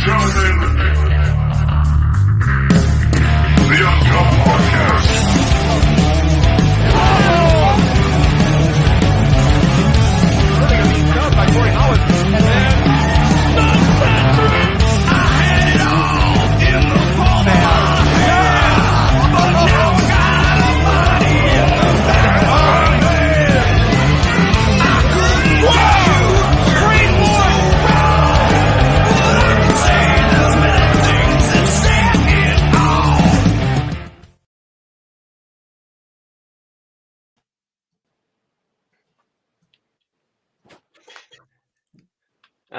gentlemen, the Uncutt Podcast.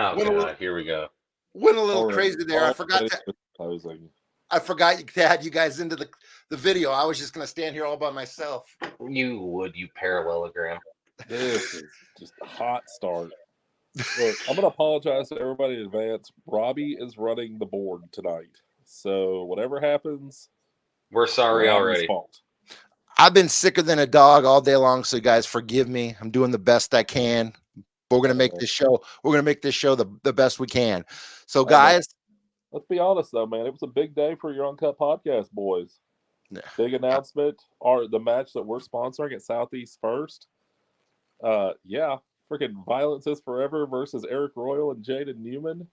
Oh God, here we go. Went a little crazy there. I forgot to add you guys into the video. I was just gonna stand here all by myself. You parallelogram. This is just a hot start. Look, I'm gonna apologize to everybody in advance. Robbie is running the board tonight, so whatever happens, we're sorry already. Fault. I've been sicker than a dog all day long, so guys, forgive me. I'm doing the best I can. We're gonna make this show. We're gonna make this show the best we can. So, guys, let's be honest though, man. It was a big day for your Uncut Podcast, boys. Yeah. Big announcement. The match that we're sponsoring at Southeast First. Yeah, freaking Violence is Forever versus Eric Royal and Jaden Newman.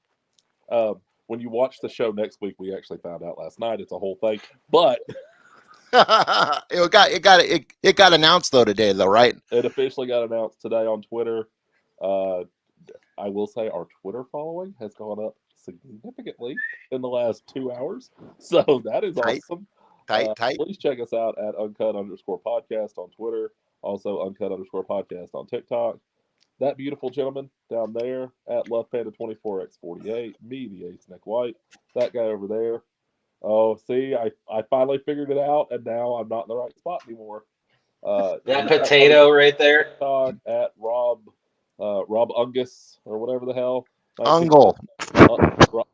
When you watch the show next week, we actually found out last night it's a whole thing, but it got announced though today, though, right? It officially got announced today on Twitter. I will say our Twitter following has gone up significantly in the last 2 hours, so that is awesome. Tight. Please check us out at Uncut_podcast on Twitter, also Uncut_podcast on TikTok. That beautiful gentleman down there at Love Panda 24x48, me, the Ace Nick White, that guy over there. Oh, see, I finally figured it out, and now I'm not in the right spot anymore. That potato right there. At Rob Ungus or whatever the hell. Uncle.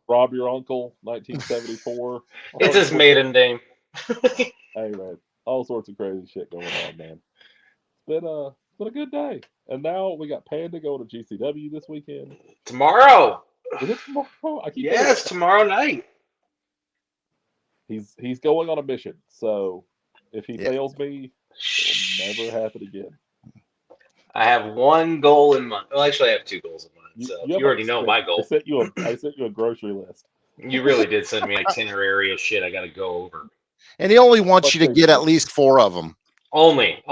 Rob your uncle, 1974. It's his maiden name. Hey man, all sorts of crazy shit going on, man. It's been a good day, and now we got Panda going to GCW this weekend. Tomorrow. Is it tomorrow? Yes, tomorrow night. He's going on a mission, so if he fails me, it'll never happen again. I have one goal in mind. Well, actually, I have two goals in mind. So you already know my goal. I sent you a grocery list. You really did send me an itinerary of shit I got to go over. And he only wants you to get at least 4 of them. Only.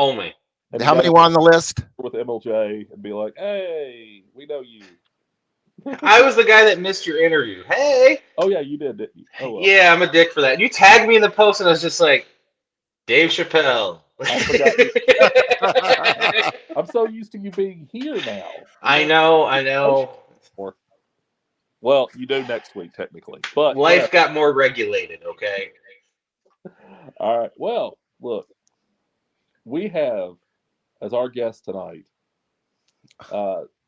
And how many were on the list? With MLJ and be like, hey, we know you. I was the guy that missed your interview. Hey. Oh yeah, you did, didn't you? Oh, well. Yeah, I'm a dick for that. You tagged me in the post, and I was just like, Dave Chappelle. I forgot. I'm so used to you being here now. I know. Well, you do next week, technically. But life got more regulated, okay? All right. Well, look. We have, as our guest tonight,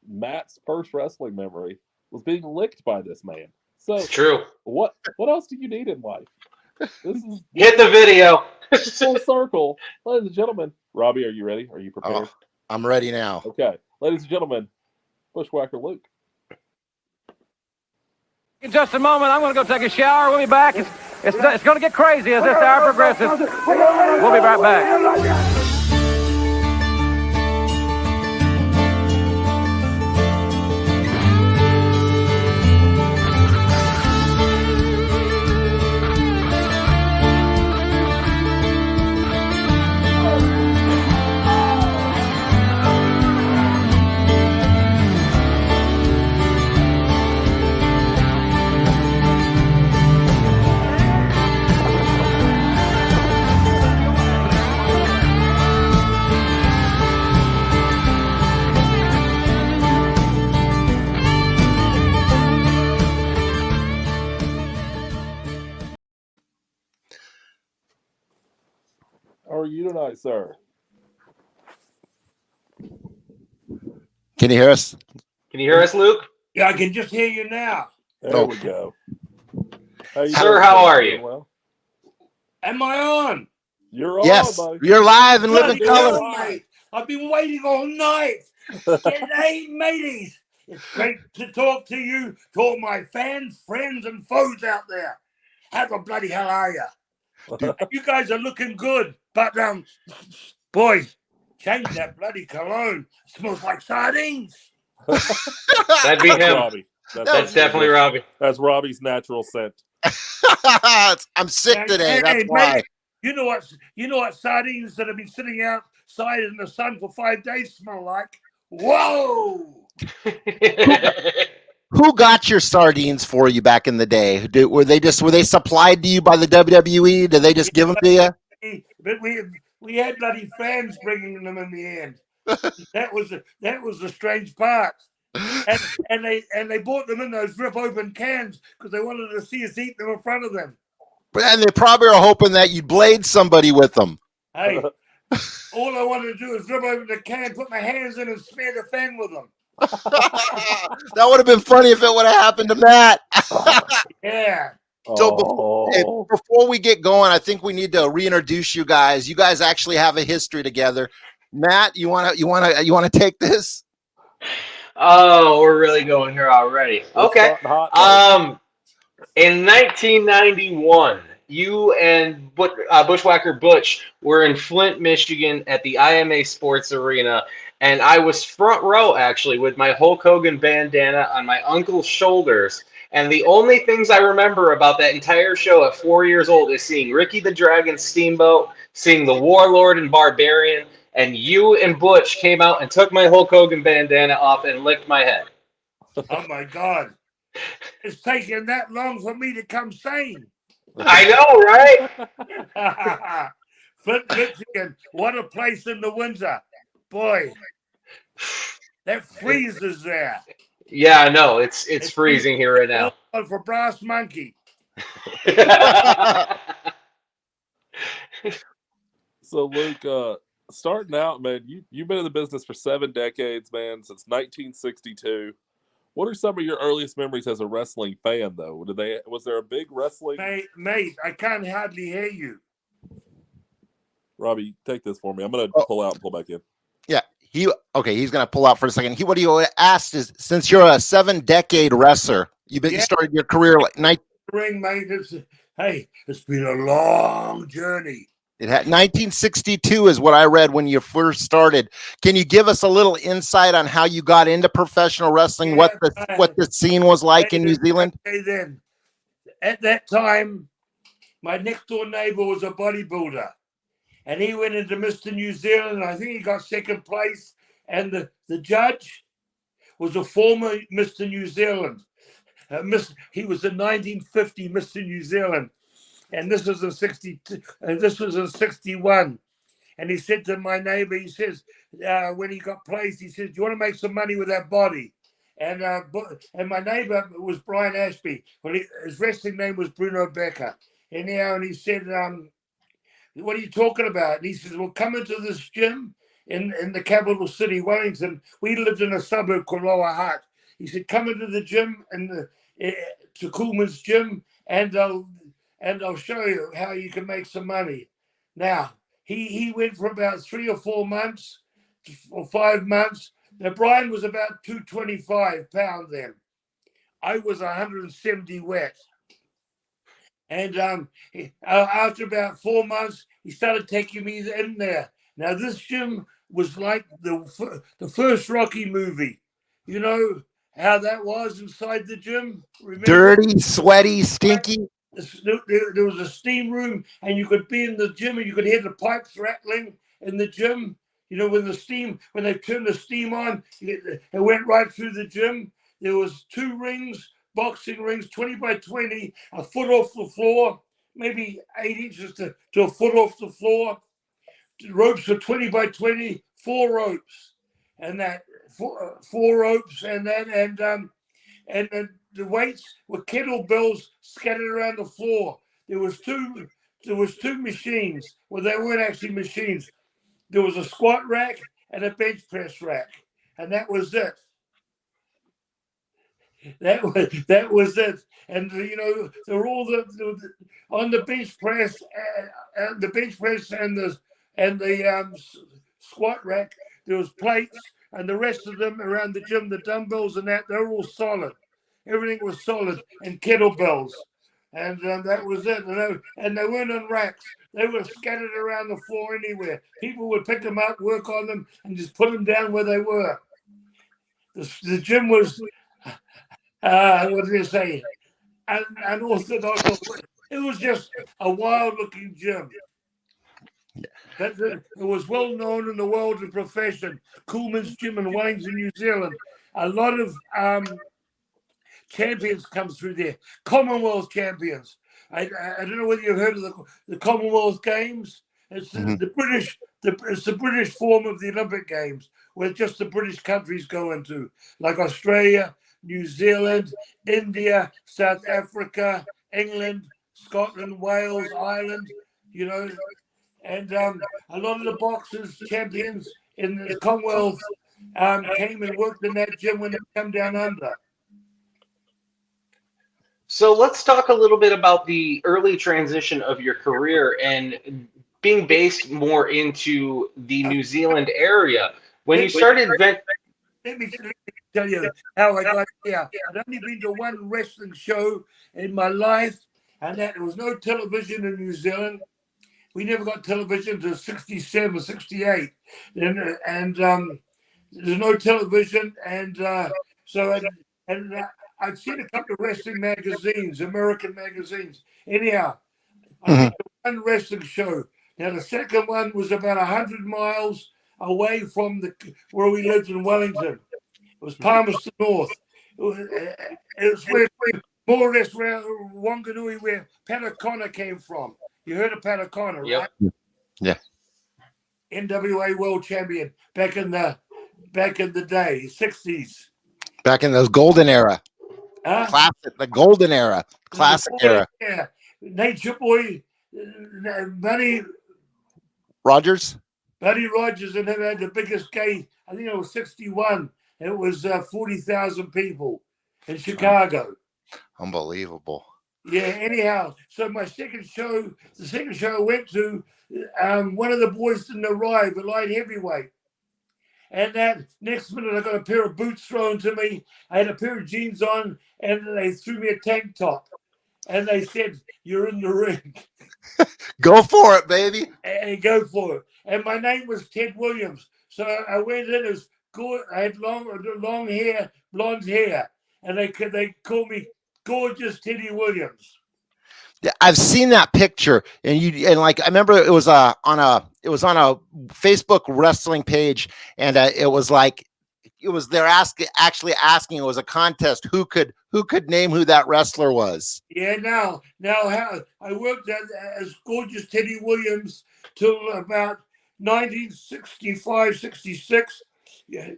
Matt's first wrestling memory was being licked by this man. So it's true. What else do you need in life? Hit the video. Full circle. Ladies and gentlemen, Robbie, are you ready? Are you prepared? Oh, I'm ready now. Okay. Ladies and gentlemen, Bushwhacker Luke. In just a moment, I'm going to go take a shower. We'll be back. It's going to get crazy as this hour progresses. We'll be right back. How are you tonight, sir? Can you hear us? Can you hear us, Luke? Yeah, I can just hear you now. There we go. Sir, how are you? Well, am I on? You're on, yes, buddy. You're live and living color. Mate. I've been waiting all night. Get 8 mateys. It's great to talk to you, to all my fans, friends, and foes out there. How the bloody hell are you? You guys are looking good, but boys, change that bloody cologne. It smells like sardines. That'd be That's him. Robbie. That's definitely Robbie. That's Robbie's natural scent. I'm sick today. That's why. Mate, you know what sardines that have been sitting outside in the sun for 5 days smell like? Whoa! Who got your sardines for you back in the day? Were they supplied to you by the WWE? Did they just give them to you? But we had bloody fans bringing them in the end. That was the strange part. And they bought them in those rip open cans because they wanted to see us eat them in front of them. And they probably are hoping that you'd blade somebody with them. Hey, all I wanted to do is rip open the can, put my hands in, and smear the fan with them. That would have been funny if it would have happened to Matt. Yeah. So before we get going, I think we need to reintroduce you guys. You guys actually have a history together. Matt, you wanna take this? Oh, we're really going here already. Okay. In 1991, you and Bushwhacker Butch were in Flint, Michigan at the IMA Sports Arena, and I was front row, actually, with my Hulk Hogan bandana on my uncle's shoulders. And the only things I remember about that entire show at 4 years old is seeing Ricky the Dragon Steamboat, seeing the Warlord and Barbarian, and you and Butch came out and took my Hulk Hogan bandana off and licked my head. Oh, my God. It's taken that long for me to come sane. I know, right? Flint, Michigan, what a place in the winter. Boy, that freezes there. Yeah, I know. It's freezing here right now. For Brass Monkey. So, Luke, starting out, man, you've been in the business for 7 decades, man, since 1962. What are some of your earliest memories as a wrestling fan, though? Was there a big wrestling? Mate, I can't hardly hear you. Robbie, take this for me. I'm going to pull out and pull back in. Yeah, he's going to pull out for a second. What he asked is, since you're a 7-decade wrestler, you started your career like ring, mate. It's been a long journey. It had 1962 is what I read when you first started. Can you give us a little insight on how you got into professional wrestling? What the scene was like in New Zealand? Then, at that time, my next door neighbor was a bodybuilder, and he went into Mr. New Zealand. And I think he got second place, and the judge was a former Mr. New Zealand. He was the 1950 Mr. New Zealand. And this was in 62, and this was in 61. And he said to my neighbor, he says, when he got placed, he says, "Do you want to make some money with that body?" And my neighbor was Brian Ashby. Well, his wrestling name was Bruno Becker. Anyhow, and he said, "What are you talking about?" And he says, "Well, come into this gym in the capital city, Wellington. We lived in a suburb called Lower Hart." He said, "Come into the gym to Coolman's gym, and I'll show you how you can make some money." Now, he went for about 3 or 4 months or 5 months. Now, Brian was about 225 pounds then. I was 170 wet. And after about 4 months, he started taking me in there. Now, this gym was like the first Rocky movie. You know how that was inside the gym? Remember? Dirty, sweaty, stinky. There was a steam room, and you could be in the gym, and you could hear the pipes rattling in the gym. You know, when they turned the steam on, it went right through the gym. There was 2 rings, boxing rings, 20 by 20, a foot off the floor, maybe 8 inches to a foot off the floor. Ropes were 20 by 20, 4 ropes, and that 4 ropes, and the weights were kettlebells scattered around the floor. There was two machines. Well, they weren't actually machines. There was a squat rack and a bench press rack, and that was it. That was it. And you know, they were all on the bench press, and the bench press and the squat rack. There was plates. and the rest of them around the gym, the dumbbells and that, they're all solid. Everything was solid, and kettlebells. And that was it. And they weren't on racks. They were scattered around the floor anywhere. People would pick them up, work on them, and just put them down where they were. The gym was, what did you say, unorthodox. It was just a wild-looking gym. But it was well known in the world of profession. Coolman's Gym in Wellington, New Zealand. A lot of champions come through there. Commonwealth champions. I don't know whether you've heard of the Commonwealth Games. It's the British. It's the British form of the Olympic Games, where just the British countries go into, like Australia, New Zealand, India, South Africa, England, Scotland, Wales, Ireland. You know, and a lot of the boxers champions in the Commonwealth came and worked in that gym when they come down under. So let's talk a little bit about the early transition of your career and being based more into the New Zealand area. When you started... Let me tell you how I got here. I'd only been to one wrestling show in my life, and that there was no television in New Zealand. We never got television until 67, 68. And there's no television. And I'd seen a couple of wrestling magazines, American magazines. Anyhow, I went to one wrestling show. Now, the second one was about 100 miles away from where we lived in Wellington. It was Palmerston North. It was where, more or less where Wanganui, where Pat O'Connor came from. You heard of Pat O'Connor, right? Yeah. NWA World Champion back in the day, 60s. Back in those golden era. Classic, the golden era, classic era. Yeah, Nature Boy, Buddy Rogers, and him had the biggest gate. I think it was 61. It was 40,000 people in Chicago. Unbelievable. Yeah. Anyhow, so the second show I went to, one of the boys didn't arrive, a light heavyweight. And that next minute, I got a pair of boots thrown to me. I had a pair of jeans on, and they threw me a tank top. And they said, "You're in the ring. Go for it, baby." And go for it. And my name was Ted Williams. So I went in as good. I had long hair, blonde hair, and they called me Gorgeous Teddy Williams. Yeah, I've seen that picture, and like I remember it was on a Facebook wrestling page, and it was they're actually asking, it was a contest, who could name who that wrestler was. Yeah, now how I worked as Gorgeous Teddy Williams till about 1965, 66. Yeah,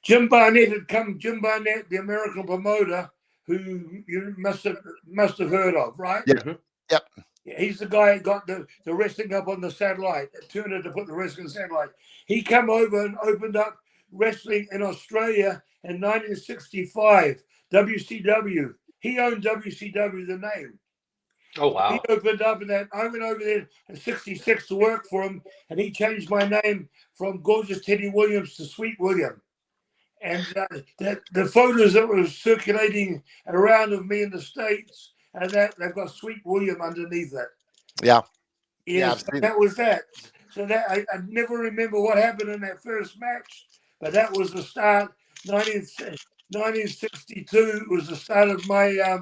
Jim Barnett had come. Jim Barnett, the American promoter, who you must have heard of, right? Yeah. Yep. Yeah, he's the guy who got the wrestling up on the satellite, Turner to put the wrestling satellite. He come over and opened up wrestling in Australia in 1965, WCW. He owned WCW, the name. Oh, wow. He opened up, and I went over there in 66 to work for him, and he changed my name from Gorgeous Teddy Williams to Sweet William. And the photos that were circulating around of me in the States, and that they've got Sweet William underneath it. Yeah. Yeah, so that was that. So that I never remember what happened in that first match, but that was the start. 1962 was the start of my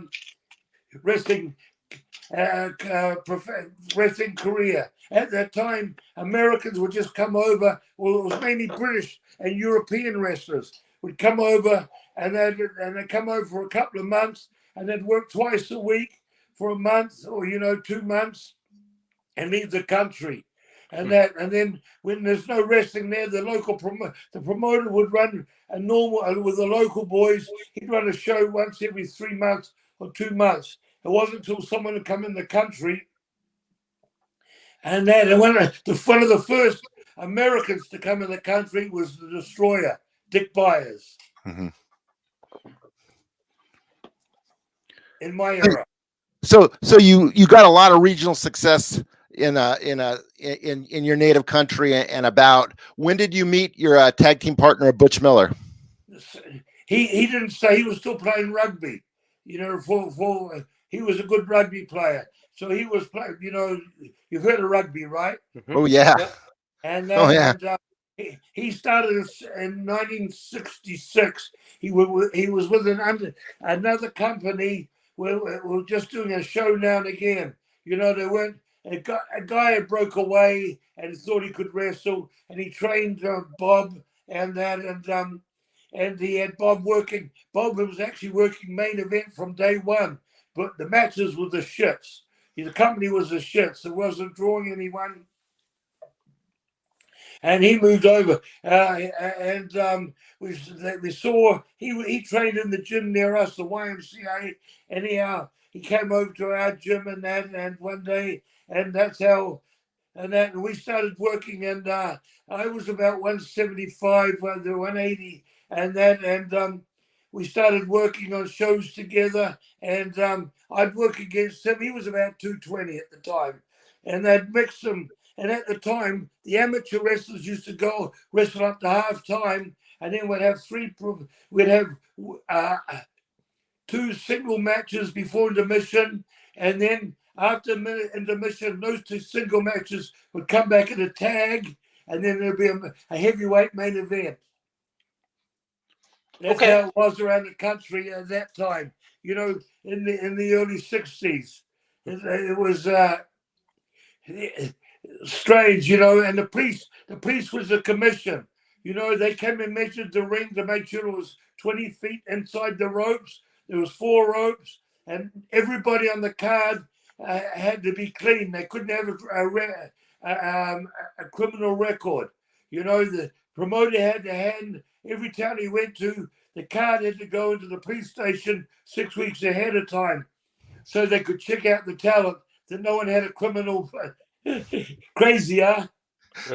wrestling career. At that time, Americans would just come over. Well, it was mainly British and European wrestlers would come over, and they'd come over for a couple of months, and they'd work twice a week for a month or 2 months, and leave the country. And then when there's no wrestling there, the promoter would run a normal with the local boys. He'd run a show once every 3 months or 2 months. It wasn't until someone had come in the country, and one of the first Americans to come in the country was the Destroyer, Dick Byers. Mm-hmm. In my era. So you got a lot of regional success in your native country, and about when did you meet your tag team partner, Butch Miller? He didn't say. He was still playing rugby. You know, he was a good rugby player. So he was playing. You know, you've heard of rugby, right? Mhm. Oh yeah. Yep. And Oh, yeah. he started in 1966. He was with another company. We're just doing a show now and again. You know, they weren't. A guy had broke away and thought he could wrestle, and he trained Bob and that, and he had Bob working. Bob was actually working main event from day one, but the matches were the shits. The company was the shits. It wasn't drawing anyone. And he moved over, and we saw he trained in the gym near us, the YMCA. Anyhow, he came over to our gym and that, and one day, and that's how, and we started working. And I was about 175, the 180, and that, and we started working on shows together. And I'd work against him. He was about 220 at the time, and they'd mix them. And at the time, the amateur wrestlers used to go wrestle up to half time, and then we'd have two single matches before intermission, and then after intermission, those two single matches would come back in a tag, and then there'd be a heavyweight main event. That's Okay. how it was around the country at that time. You know, in the early 60s, it was. Strange, you know, and the police was a commission. You know, they came and measured the ring to make sure it was 20 feet inside the ropes. There was 4 ropes, and everybody on the card had to be clean. They couldn't have a criminal record. You know, the promoter had to hand every town he went to. The card had to go into the police station 6 weeks ahead of time, so they could check out the talent that no one had a criminal. Crazy, huh?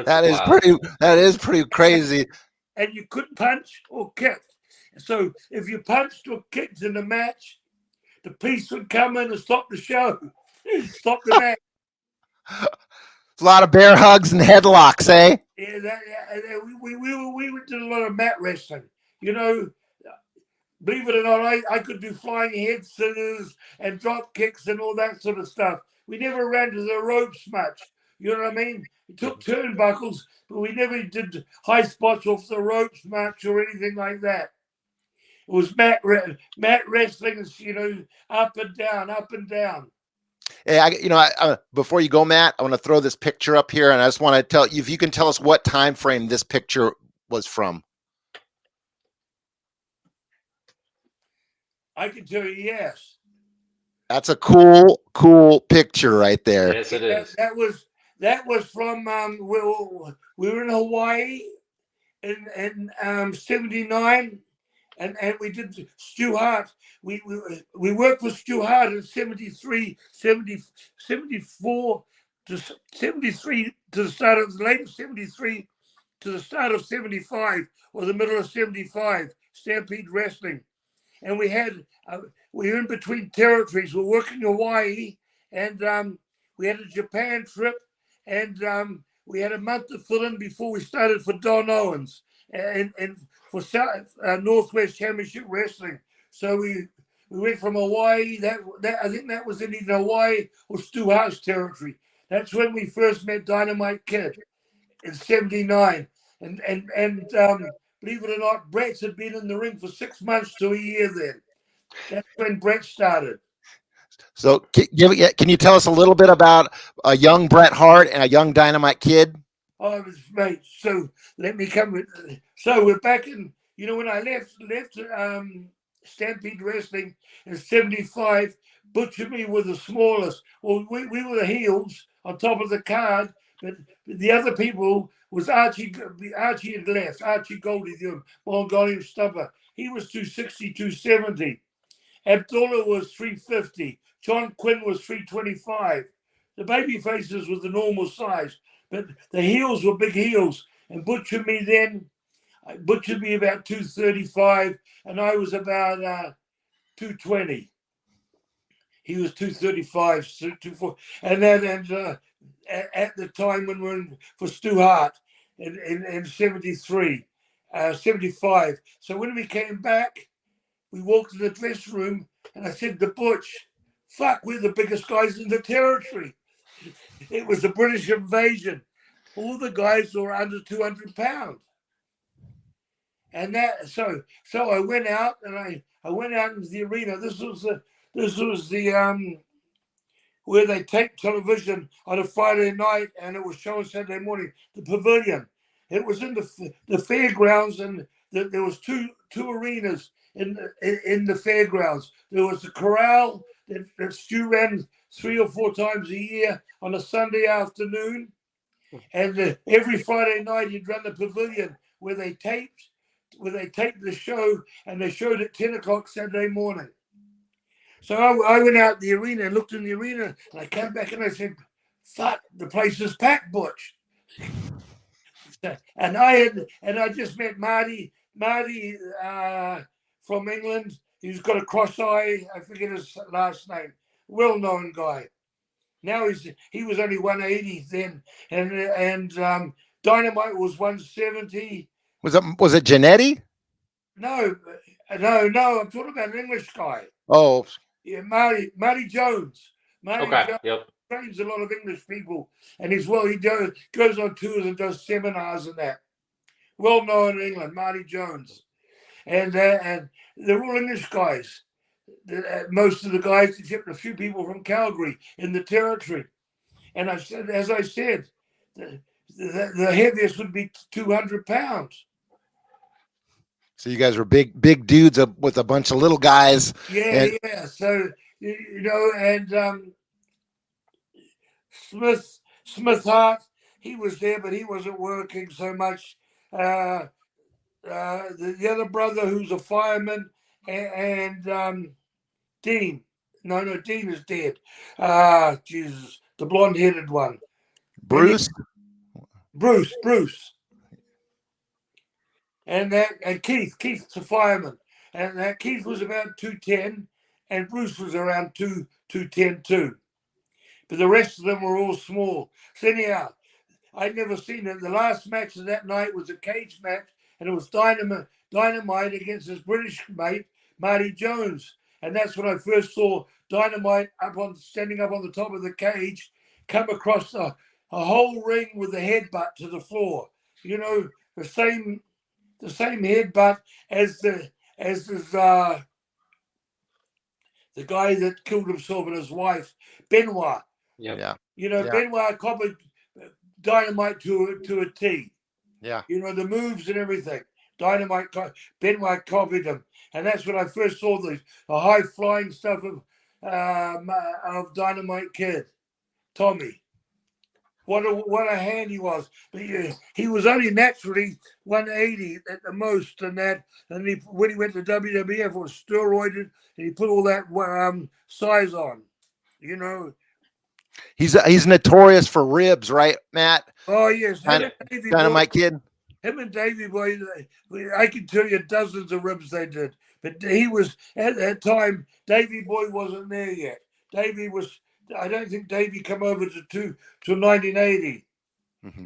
That is pretty crazy. And you couldn't punch or kick. So if you punched or kicked in the match, the police would come in and stop the show, stop the match. A lot of bear hugs and headlocks, eh? Yeah, we did a lot of mat wrestling. You know, believe it or not, I could do flying head scissors and drop kicks and all that sort of stuff. We never ran to the ropes much. You know what I mean? We took turnbuckles, but we never did high spots off the ropes much or anything like that. It was mat wrestling, you know, up and down, up and down. Hey, before you go, Matt, I want to throw this picture up here, and I just want to tell you if you can tell us what time frame this picture was from. I can tell you, yes. That's a cool picture right there. Yes, it is. That was from we were in Hawaii in 79, and we did Stu Hart. We worked with Stu Hart in 73, 74 to 73 to the start of late 73 to the start of 75 or the middle of 75. Stampede Wrestling. And we were in between territories. We're working Hawaii, and we had a Japan trip, and we had a month to fill in before we started for Don Owens and for Northwest Championship Wrestling. So we went from Hawaii. That I think that was in either Hawaii or Stu Hart's territory. That's when we first met Dynamite Kid in 79, and believe it or not, Bret had been in the ring for 6 months to a year then. That's when Bret started. So can you tell us a little bit about a young Bret Hart and a young Dynamite Kid? Oh, mate. So let me come with. So we're back in. You know, when I left Stampede Wrestling in 75, Butch and me were the smallest. Well, we were the heels on top of the card, but the other people was Archie had left. Archie Goldie, the Mongolian stumper. He was 260, 270. Abdullah was 350. John Quinn was 325. The baby faces were the normal size, but the heels were big heels. And Butch and me about 235, and I was about 220. He was 235, 240, and at the time when we were for Stu Hart in 73, 75. So when we came back, we walked to the dressing room and I said to Butch, fuck, we're the biggest guys in the territory. It was the British invasion. All the guys were under 200 pounds. And that, so I went out and I went out into the arena. This was the where they taped television on a Friday night and it was shown Saturday morning, the pavilion. It was in the fairgrounds, and there was two arenas in the fairgrounds. There was the corral that Stu ran 3 or 4 times a year on a Sunday afternoon. And every Friday night he'd run the pavilion where they taped the show, and they showed at 10 o'clock Saturday morning. So I went out the arena and looked in the arena, and I came back and I said, fuck, the place is packed, Butch. And I just met Marty from England. He's got a cross eye. I forget his last name. Well-known guy. Now he was only 180 then, and Dynamite was 170. Was it Janetti? No. I'm talking about an English guy. Oh, Yeah, Marty Jones. Marty Jones Yep. trains a lot of English people, and he goes on tours and does seminars and that. Well known in England, Marty Jones, and they're all English guys. Most of the guys, except a few people from Calgary in the territory. And I said, as I said, the heaviest would be 200 pounds. so you guys were big dudes with a bunch of little guys. Yeah. So, and Smith Hart, he was there, but he wasn't working so much. The other brother who's a fireman, and Dean. No, Dean is dead. Jesus, the blonde-headed one. Bruce. And Keith's a fireman. And Keith was about 210, and Bruce was around 210 too. But the rest of them were all small. So anyhow, I'd never seen it. The last match of that night was a cage match, and it was Dynamite against his British mate, Marty Jones. And that's when I first saw Dynamite standing up on the top of the cage, come across a whole ring with the headbutt to the floor. You know, the same headbutt as the guy that killed himself and his wife, Benoit. Yeah. You know, Benoit copied Dynamite to a T. Yeah. You know, the moves and everything. Benoit copied him. And that's when I first saw the high flying stuff of Dynamite Kid, Tommy. What a hand he was! But he was only naturally 180 at the most, and when he went to WWF, was steroided, and he put all that size on. You know, he's notorious for ribs, right, Matt? Oh yes, Dynamite Kid. Him and Davey Boy, I can tell you dozens of ribs they did. But he was, at that time, Davey Boy wasn't there yet. Davey was, I don't think Davey come over to 1980. Mm-hmm.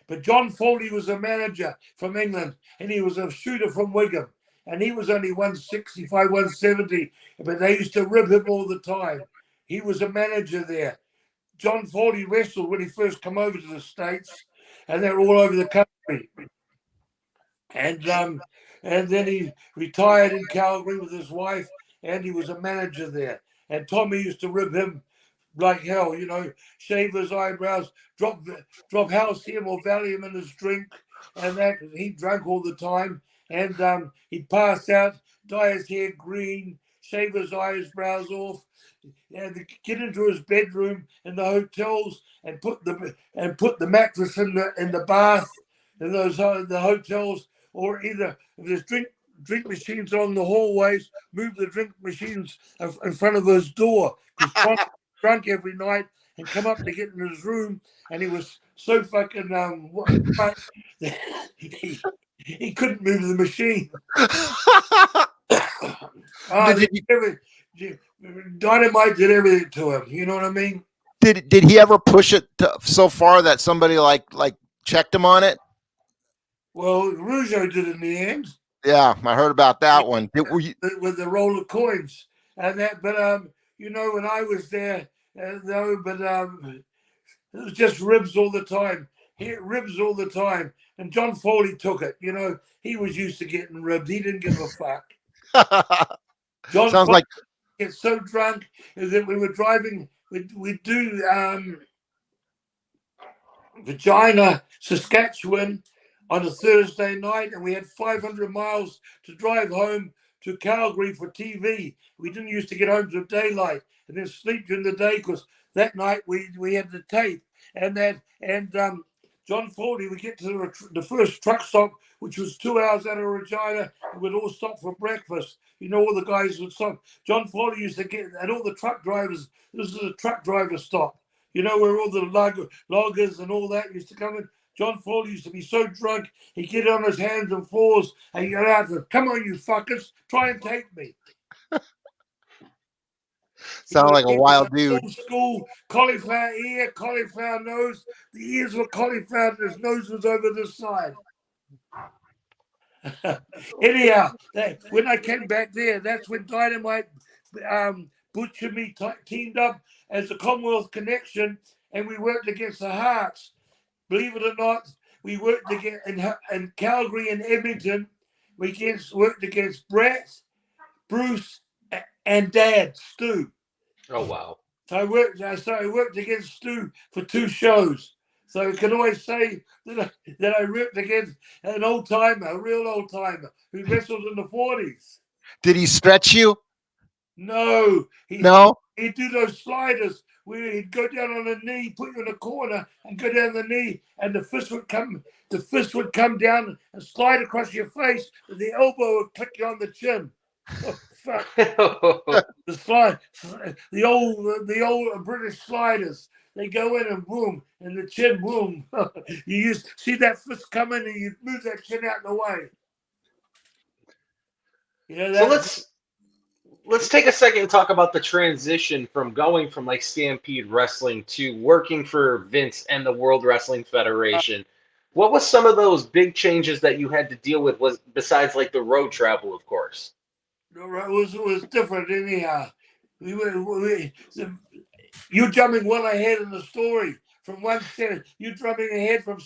But John Foley was a manager from England, and he was a shooter from Wigan. And he was only 165, 170, but they used to rib him all the time. He was a manager there. John Foley wrestled when he first come over to the States, and they're all over the country. And then he retired in Calgary with his wife, and he was a manager there. And Tommy used to rib him like hell, you know, shave his eyebrows, drop Halcyon or Valium in his drink, and that he drank all the time. And he'd pass out, dye his hair green, shave his eyebrows off, and get into his bedroom in the hotels and put the mattress in the bath in the hotels, or either if there's drink machines on the hallways, move the drink machines in front of his door, because drunk every night and come up to get in his room, and he was so fucking he couldn't move the machine. Dynamite did everything to him. You know what I mean? Did he ever push it so far that somebody like checked him on it? Well, Rougeau did in the end. Yeah, I heard about that one. With the roll of coins and that, but when I was there, it was just ribs all the time. Ribs all the time. And John Foley took it. He was used to getting ribbed. He didn't give a fuck. John Sounds Foley like gets so drunk that we were driving. We'd do Regina, Saskatchewan on a Thursday night, and we had 500 miles to drive home to Calgary for TV. We didn't used to get home till daylight and then sleep during the day because that night we had the tape and John Foley would get to the first truck stop, which was 2 hours out of Regina, and we'd all stop for breakfast. All the guys would stop. John Foley used to get, and all the truck drivers, this is a truck driver stop, where all the loggers and all that used to come in. John Foley used to be so drunk, he'd get on his hands and fours and he'd go out to, come on, you fuckers, try and take me. Sound like a wild dude. Old school, cauliflower ear, cauliflower nose. The ears were cauliflower and his nose was over this side. Anyhow, when I came back there, that's when Dynamite, Butch and me teamed up as the Commonwealth Connection, and we worked against the Harts. Believe it or not, we worked against in Calgary and Edmonton. We worked against Bret, Bruce, and Dad, Stu. Oh wow! So I worked against Stu for 2 shows. So I can always say that I worked against an old timer, a real old timer who wrestled in the 40s. Did he stretch you? No. No. He'd do those sliders where he'd go down on a knee, put you in a corner, and go down the knee, and the fist would come down and slide across your face, and the elbow would click you on the chin. Oh, fuck. The old British sliders. They go in and boom, and the chin boom. You see that fist coming, and you move that chin out of the way. So let's take a second and talk about the transition from going from like Stampede Wrestling to working for Vince and the World Wrestling Federation. What was some of those big changes that you had to deal with, was besides like the road travel, of course? It was different anyhow. You jumping well ahead in the story from 170. You jumping ahead from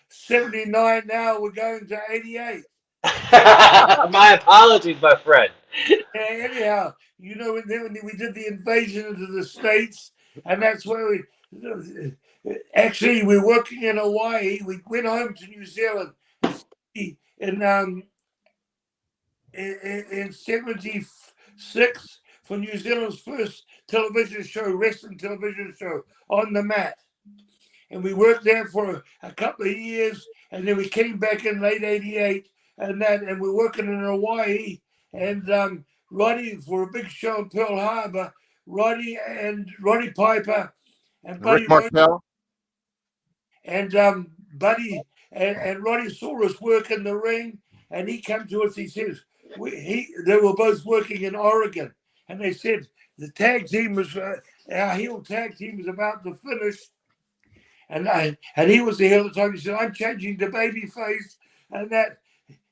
79. Now we're going to 88. My apologies, my friend. Anyhow, when we did the invasion into the States, and that's where we're working in Hawaii. We went home to New Zealand in 76 for New Zealand's first television show, wrestling television show, On the Mat. And we worked there for a couple of years, and then we came back in late 88, and we're working in Hawaii, and Roddy, for a big show in Pearl Harbor, Roddy Piper and Buddy Rick Martel. And Buddy and Roddy saw us work in the ring, and he came to us. He says they were both working in Oregon, and they said the tag team was our heel tag team was about to finish, and he was the heel at the time. He said, "I'm changing to babyface, and that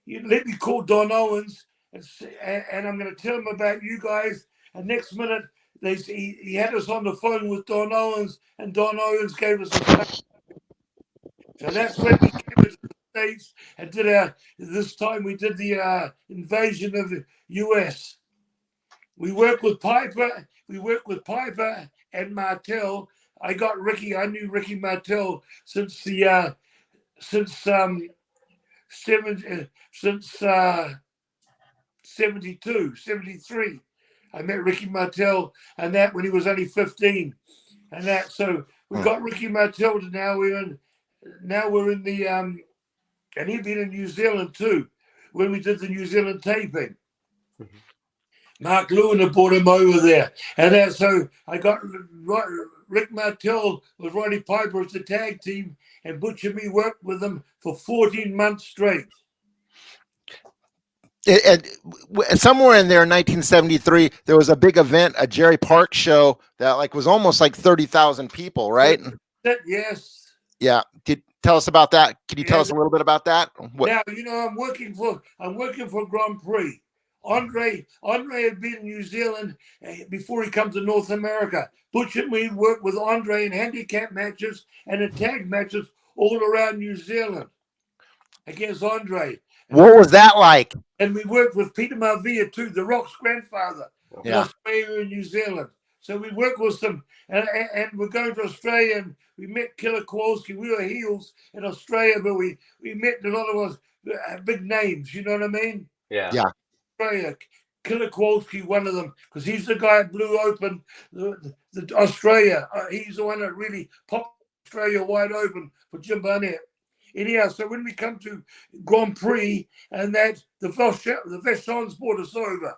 you let me call Don Owens, and I'm going to tell him about you guys." And next minute, he had us on the phone with Don Owens, and Don Owens gave us a. So that's when we came into the States and this time we did the invasion of the US. We worked with Piper and Martel. I knew Ricky Martel since 72, 73. I met Ricky Martel and that when he was only 15. And that, so we got Ricky Martel to now we're in the and he'd been in New Zealand too when we did the New Zealand taping. Mark Lewin had brought him over there, and that, so I got Rick Martel with Roddy Piper as the tag team, and Butch and me worked with them for 14 months straight. somewhere in there in 1973, there was a big event, a Jerry Park show that like was almost like 30,000 people, right? Yes. Yeah. Tell us about that. Can you tell Yeah, us a little bit about that? Now I'm working for Grand Prix. Andre had been in New Zealand before he comes to North America. Butch and me worked with Andre in handicap matches and in tag matches all around New Zealand against Andre. What was that like? And we worked with Peter Marvia too, The Rock's grandfather, in Yeah. Australia and New Zealand. So we worked with them, and we're going to Australia, and we met Killer Kowalski. We were heels in Australia, but we met a lot of us big names. You know what I mean? Yeah. Yeah. Australia, Killer Kowalski, one of them, because he's the guy that blew open the Australia. He's the one that really popped Australia wide open for Jim Barnett. Anyhow, so when we come to Grand Prix, and that the Vachons brought us over,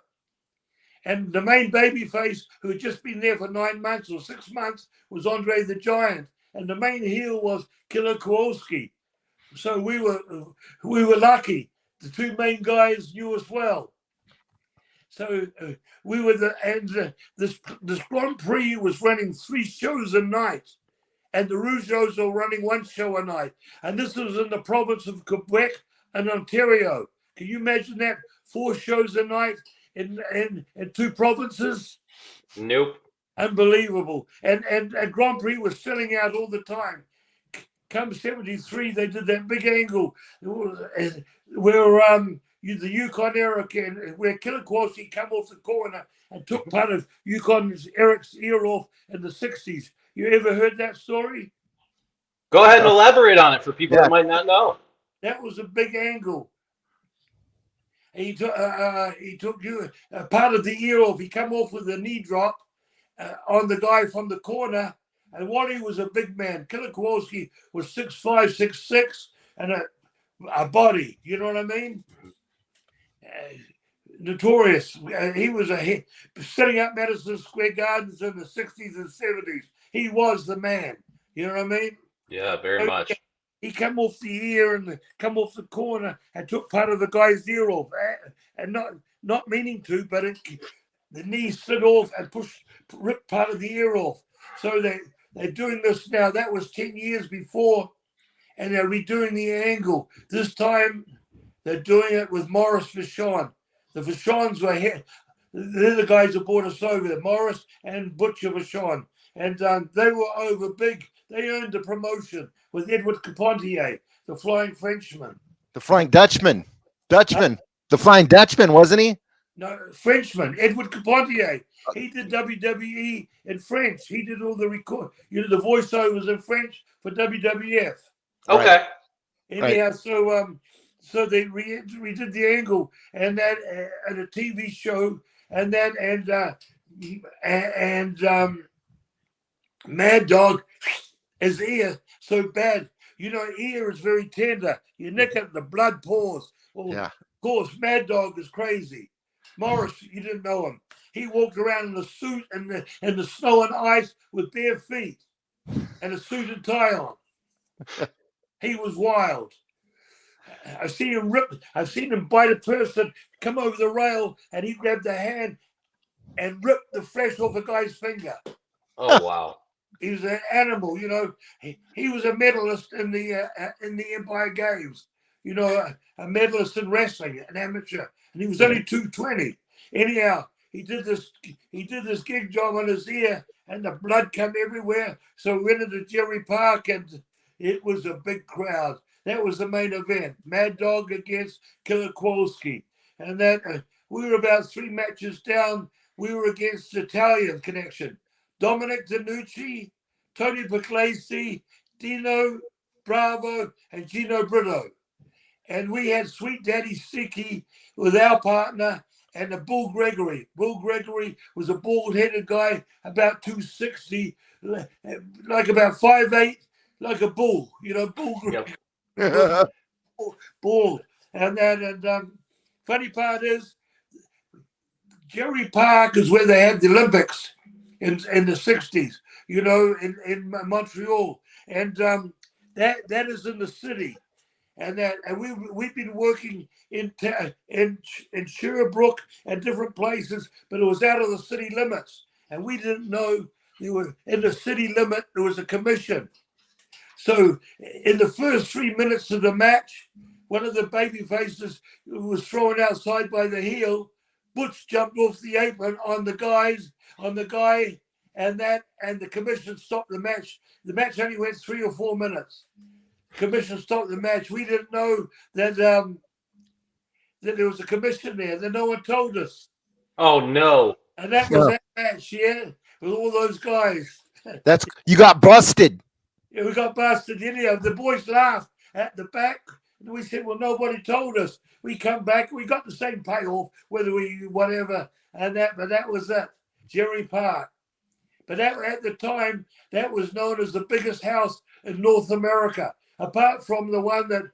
and the main babyface who had just been there for 9 months or 6 months was Andre the Giant, and the main heel was Killer Kowalski. So we were lucky. The two main guys knew us well. So we were this Grand Prix was running 3 shows a night. And the Rougeaus are running 1 show a night. And this was in the province of Quebec and Ontario. Can you imagine that? 4 shows a night in 2 provinces? Nope. Unbelievable. And Grand Prix was selling out all the time. Come 73, they did that big angle where the Yukon Eric, where Killer Kowalski come off the corner and took part of Yukon's Eric's ear off in the 60s. You ever heard that story? Go ahead and elaborate on it for people that might not know. That was a big angle. He took you part of the ear off. He come off with a knee drop on the guy from the corner. And Wally was a big man. Killer Kowalski was 6'5", 6'6", and a body. You know what I mean? Notorious. He was setting up Madison Square Gardens in the 60s and 70s. He was the man. You know what I mean? Yeah, very much. He come off the ear and come off the corner and took part of the guy's ear off, and not meaning to, but the knee slid off and ripped part of the ear off. So they're doing this now. That was 10 years before, and they're redoing the angle. This time they're doing it with Morris Vachon. The Vachons were here. They're the guys that brought us over there, Morris and Butcher Vachon. And they were over big. They earned the promotion with Edward Carpentier, the Flying Frenchman. The Flying Dutchman. The Flying Dutchman, wasn't he? No, Frenchman, Edward Carpentier. He did WWE in French. He did all the the voiceovers in French for WWF. Okay. Right. Anyhow, so they redid the angle and that and a TV show and that and Mad Dog, his ear so bad. You know, ear is very tender. You nick it, the blood pours. Well, Yeah. Of course, Mad Dog is crazy. Morris, you didn't know him. He walked around in a suit in the snow and ice with bare feet and a suit and tie on. He was wild. I've seen him bite a person, come over the rail, and he grabbed the hand and ripped the flesh off a guy's finger. Oh, wow. He was an animal, you know. He was a medalist in the Empire Games, you know, a medalist in wrestling, an amateur, and he was only 220. Anyhow, he did this gig job on his ear, and the blood came everywhere. So we went into Jerry Park, and it was a big crowd. That was the main event: Mad Dog against Killer Kowalski, and that we were about 3 matches down. We were against the Italian connection. Dominic DiNucci, Tony Puglisi, Dino Bravo, and Gino Brito. And we had Sweet Daddy Sticky with our partner and the Bull Gregory. Bull Gregory was a bald-headed guy, about 260, like about 5'8", like a bull, you know, Bull Gregory. Yep. Bald. And funny part is, Jerry Park is where they had the Olympics in the 60s, you know, in Montreal. And that is in the city. and we've been working in Sherbrooke and different places, but it was out of the city limits, and we didn't know they were in the city limit. There was a commission. So in the first 3 minutes of the match, one of the baby faces was thrown outside by the heel. Butch jumped off the apron on the guy, and the commission stopped the match. The match only went 3 or 4 minutes. The commission stopped the match. We didn't know that that there was a commission there. That no one told us. Oh no! And that was that match, yeah, with all those guys. You got busted. Yeah, we got busted. Anyhow, the boys laughed at the back. And we said, well, nobody told us. We come back, we got the same payoff, whether we, whatever, but that was it. Jerry Park. But at the time, that was known as the biggest house in North America, apart from the one that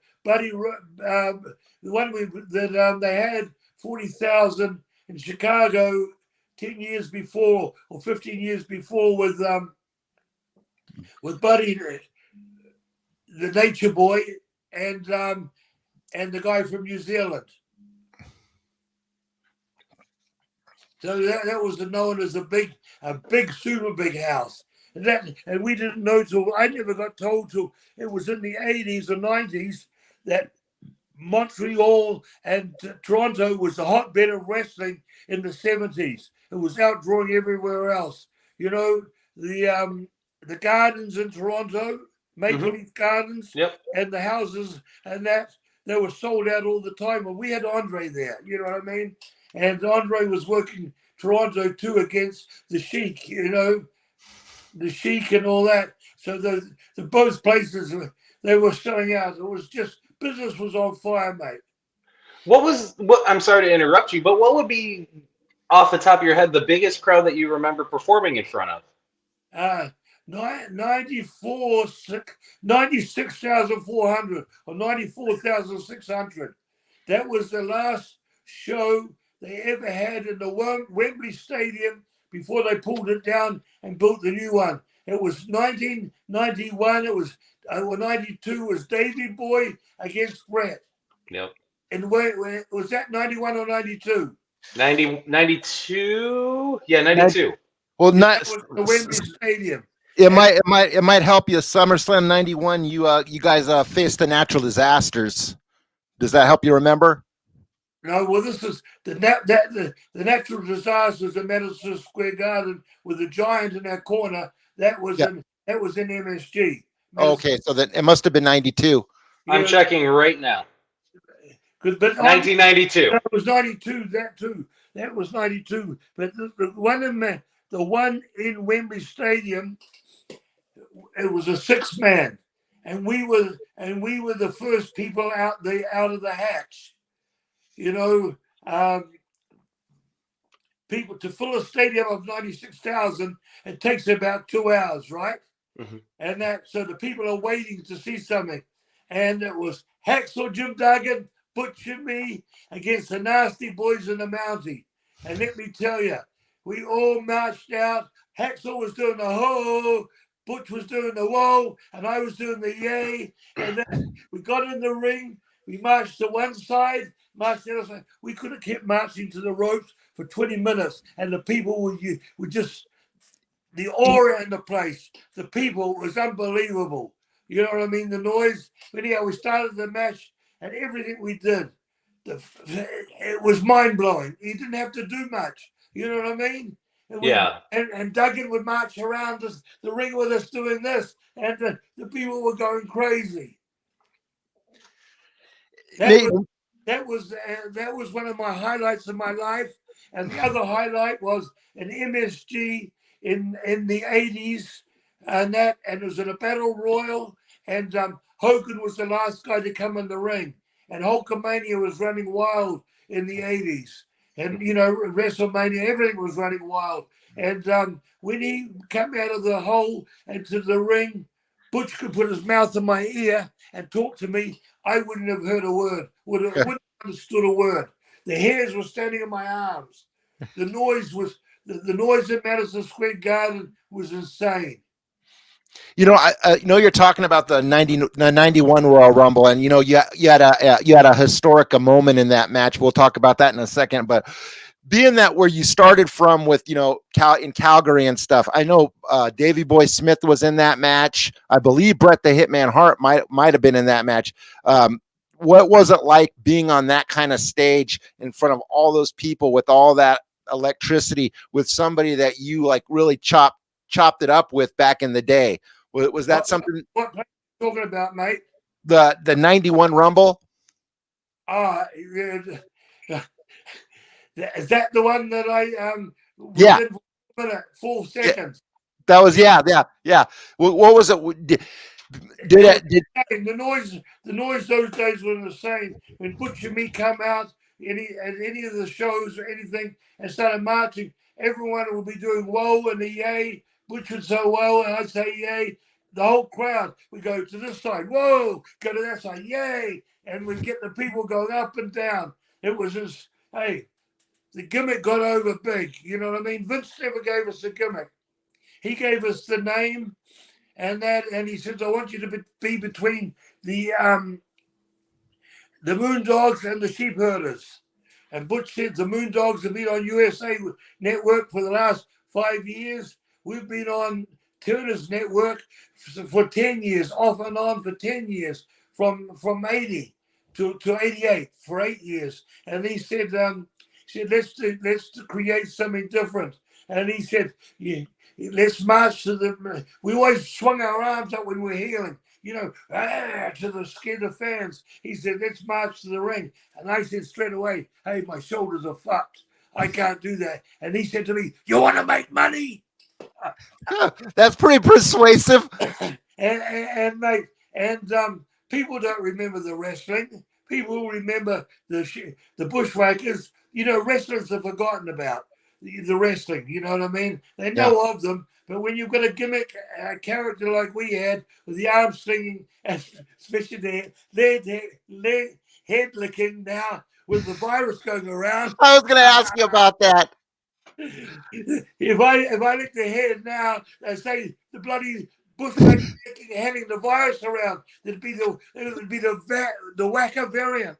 they had 40,000 in Chicago 10 years before or 15 years before with Buddy, the Nature Boy, and the guy from New Zealand. So that was known as a big, super big house. And we didn't know till I never got told till it was in the 80s or 90s that Montreal and Toronto was the hotbed of wrestling in the 70s. It was outdrawing everywhere else. You know, the gardens in Toronto, Maple Leaf Gardens, and the houses and that, they were sold out all the time. And we had Andre there, you know what I mean? And Andre was working Toronto too against the Sheik, you know, the Sheik and all that. So the both places, they were selling out. It was just, business was on fire, mate. I'm sorry to interrupt you, but what would be, off the top of your head, the biggest crowd that you remember performing in front of? 96,400 or 94,600. That was the last show they ever had in the Wembley Stadium before they pulled it down and built the new one. It was 1991. It was 92 was Davey Boy against Bret. Yep. And where was that 91 or 92? 92? Yeah, 92. Well, That was the Wembley Stadium. It might help you. SummerSlam '91. You guys faced the natural disasters. Does that help you remember? No, well, this is the natural disasters in Madison Square Garden with the giant in that corner. That was in MSG. Okay, so that it must have been 92. I'm checking right now. But 1992. That was 92. That was 92. But the one in Wembley Stadium, it was a 6-man, and we were the first people out of the hatch. You know, people to fill a stadium of 96,000, it takes about 2 hours, right? Mm-hmm. And so the people are waiting to see something, and it was Hacksaw Jim Duggan, Butch and me against the Nasty Boys in the Mountie. And let me tell you, we all marched out. Hacksaw was doing the ho, Butch was doing the whoa, and I was doing the yay. And then we got in the ring. We marched to one side, marched to the other side. We could have kept marching to the ropes for 20 minutes, and the people were just, the aura in the place, the people was unbelievable. You know what I mean? The noise. But anyhow, we started the match, and everything we did, it was mind-blowing. You didn't have to do much. You know what I mean? And Duggan would march around the ring with us doing this, and the people were going crazy. That was one of my highlights of my life. And the other highlight was an MSG in the 80s, and it was in a battle royal, and Hogan was the last guy to come in the ring, and Hulkamania was running wild in the 80s, and you know, WrestleMania, everything was running wild, and when he came out of the hole into the ring, Butch could put his mouth in my ear and talk to me. I wouldn't have heard a word, wouldn't have understood a word. The hairs were standing on my arms. The noise was the noise at Madison Square Garden was insane. You know, I know you're talking about the 91 Royal Rumble, and you know, you had a historic moment in that match. We'll talk about that in a second, but being that where you started from with, you know, in Calgary and stuff, I know Davey Boy Smith was in that match. I believe Bret the Hitman Hart might have been in that match. What was it like being on that kind of stage in front of all those people with all that electricity with somebody that you like really chopped it up with back in the day? Was that something? What are you talking about, mate? The 91 Rumble? Is that the one that I Yeah. within 4 seconds? That was yeah. What was it? Did The noise those days was the same. When Butch and me come out at any of the shows or anything and started marching, everyone would be doing whoa and the yay. Butch would say whoa and I'd say yay. The whole crowd would go to this side, whoa, go to that side, yay, and we'd get the people going up and down. It was just, hey, the gimmick got over big. You know what I mean? Vince never gave us a gimmick. He gave us the name and that, and he says, I want you to be between the Moondogs and the Sheep Herders. And Butch said the Moondogs have been on USA Network for the last 5 years. We've been on Turner's Network for 10 years, off and on for 10 years, from 80 to 88 for 8 years. And he said, let's create something different. And he said, yeah, let's march to the. We always swung our arms up when we're healing, you know, to scare the fans. He said, let's march to the ring. And I said straight away, hey, my shoulders are fucked. I can't do that. And he said to me, you want to make money? That's pretty persuasive. and mate, people don't remember the wrestling. People remember the Bushwhackers. You know, wrestlers are forgotten about the wrestling. You know what I mean? They know of them, but when you've got a gimmick character like we had with the arm slinging, and especially their head licking now with the virus going around. I was going to ask you about that. If I lick the head now, they say the bloody Bushwhacker having the virus around. It'd be the whacker variant.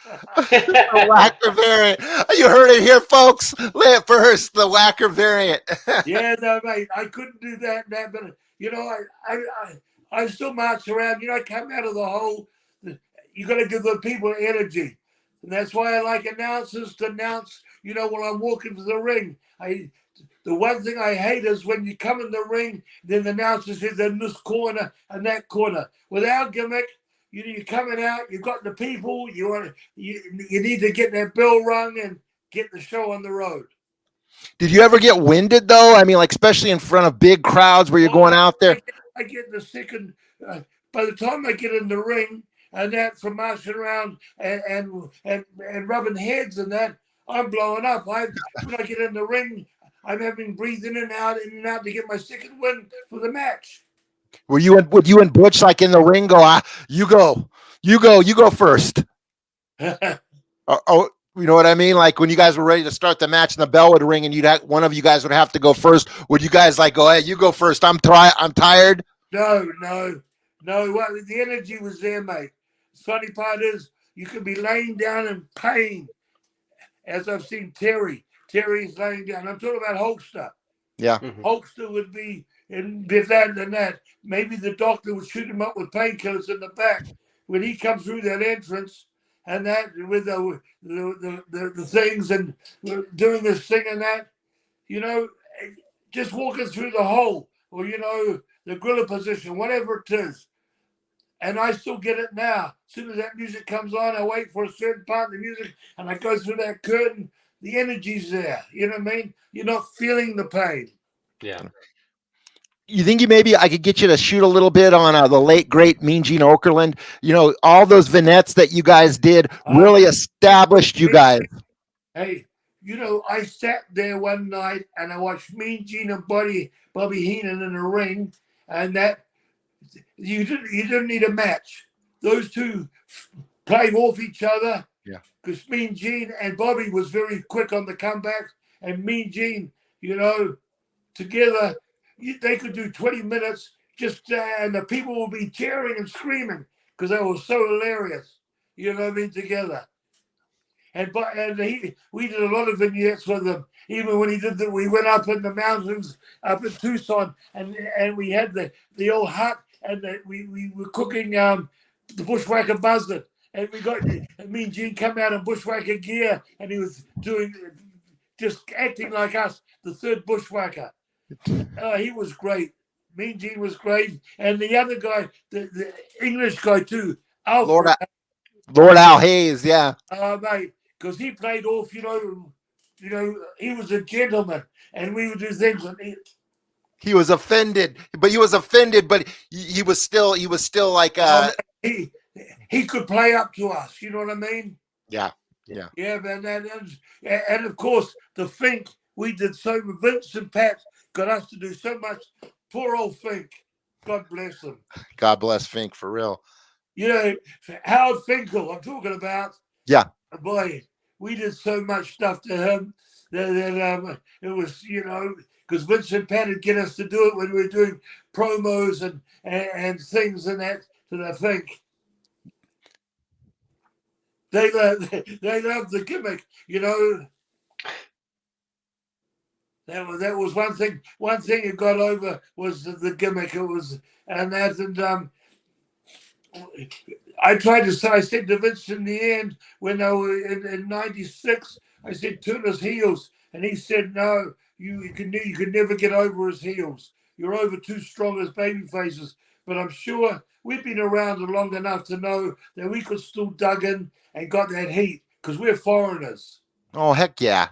The whacker variant. You heard it here, folks. Lay it first. The whacker variant. Yeah, no, mate, I couldn't do that. But you know, I still march around. You know, I come out of the hole. You got to give the people energy, and that's why I like announcers to announce. You know, when I'm walking to the ring, the one thing I hate is when you come in the ring, then the announcer says in this corner and that corner. With our gimmick, you're coming out, you've got the people, you need to get that bell rung and get the show on the road. Did you ever get winded though? I mean, like especially in front of big crowds where you're going out there. I get the second. By the time I get in the ring and that from marching around and rubbing heads and that, I'm blowing up. When I get in the ring, I'm having breathe in and out to get my second win for the match. Would you and Butch like in the ring go? You go first. Oh, you know what I mean? Like when you guys were ready to start the match and the bell would ring and one of you guys would have to go first. Would you guys like go? Hey, you go first. I'm tired. No. Well, the energy was there, mate. The funny part is you could be laying down in pain, as I've seen Terry. Terry's laying down. I'm talking about Hulkster. Yeah. Mm-hmm. Hulkster would be in that and that. Maybe the doctor would shoot him up with painkillers in the back when he comes through that entrance and that with the things and doing this thing and that. You know, just walking through the hole or you know the gorilla position, whatever it is. And I still get it now. As soon as that music comes on, I wait for a certain part of the music and I go through that curtain. The energy's there. You know what I mean? You're not feeling the pain. Yeah. You think I could get you to shoot a little bit on the late, great Mean Gene Okerlund? You know, all those vignettes that you guys did really established you guys. Hey, you know, I sat there one night and I watched Mean Gene and Bobby Heenan in the ring and that you didn't need a match. Those two played off each other. Yeah. Because Mean Gene and Bobby was very quick on the comeback, and Mean Gene, you know, together they could do 20 minutes and the people will be cheering and screaming because they were so hilarious. You know what I mean? Together. We did a lot of vignettes with him. Even when he did that, we went up in the mountains up in Tucson, and we had the old hut, and we were cooking the Bushwhacker buzzard, and we got me and Gene come out in Bushwhacker gear, and he was just acting like us, the third Bushwhacker. He was great. Me and Gene was great, and the other guy, the English guy too, Alfred. Lord Al Hayes, yeah. Mate, because he played off, you know, he was a gentleman, and we would do things. And he was offended, but he was still like he could play up to us. You know what I mean? Yeah. Man, and of course the Fink. We did so. Vince and Pat got us to do so much. Poor old Fink. God bless him. God bless Fink for real. You know, Howard Finkel. I'm talking about. Yeah. Boy, we did so much stuff to him that it was, you know, because Vince and Pat would get us to do it when we were doing promos and things and that. And I think they loved the gimmick, you know. That was one thing. One thing it got over was the gimmick. It was I tried to say, I said to Vince in the end, when they were in 96, I said, turn his heels. And he said, no, you could never get over his heels. You're over too strong as baby faces. But I'm sure we've been around long enough to know that we could still dug in and got that heat because we're foreigners. Oh, heck yeah.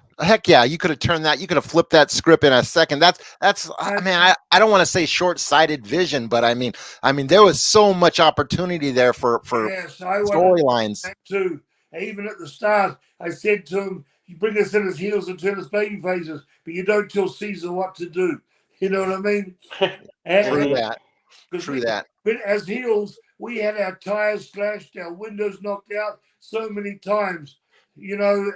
You could have turned that. You could have flipped that script in a second. That's man, I don't want to say short-sighted vision, but I mean, there was so much opportunity there for storylines too. Even at the start, I said to him, you bring us in his heels and turn his baby faces, but you don't tell Caesar what to do. You know what I mean? True that. But as heels, we had our tires slashed, our windows knocked out so many times, you know,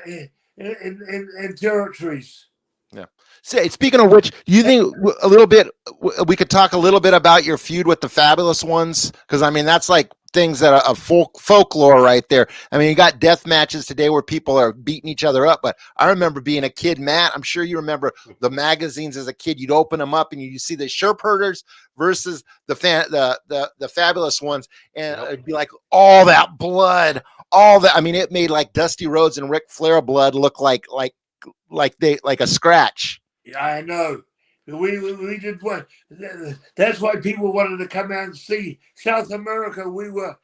in territories. Yeah. Say, speaking of which, do you think we could talk a little bit about your feud with the Fabulous Ones? Because I mean, that's like things that are folklore right there. I mean, you got death matches today where people are beating each other up, but I remember being a kid, Matt. I'm sure you remember the magazines as a kid. You'd open them up and you see the Sherp Herders versus the Fabulous Ones, and it'd be like all that blood, all that. I mean, it made like Dusty Rhodes and Ric Flair blood look like a scratch. Yeah, I know. We did what? That's why people wanted to come out and see South America. We were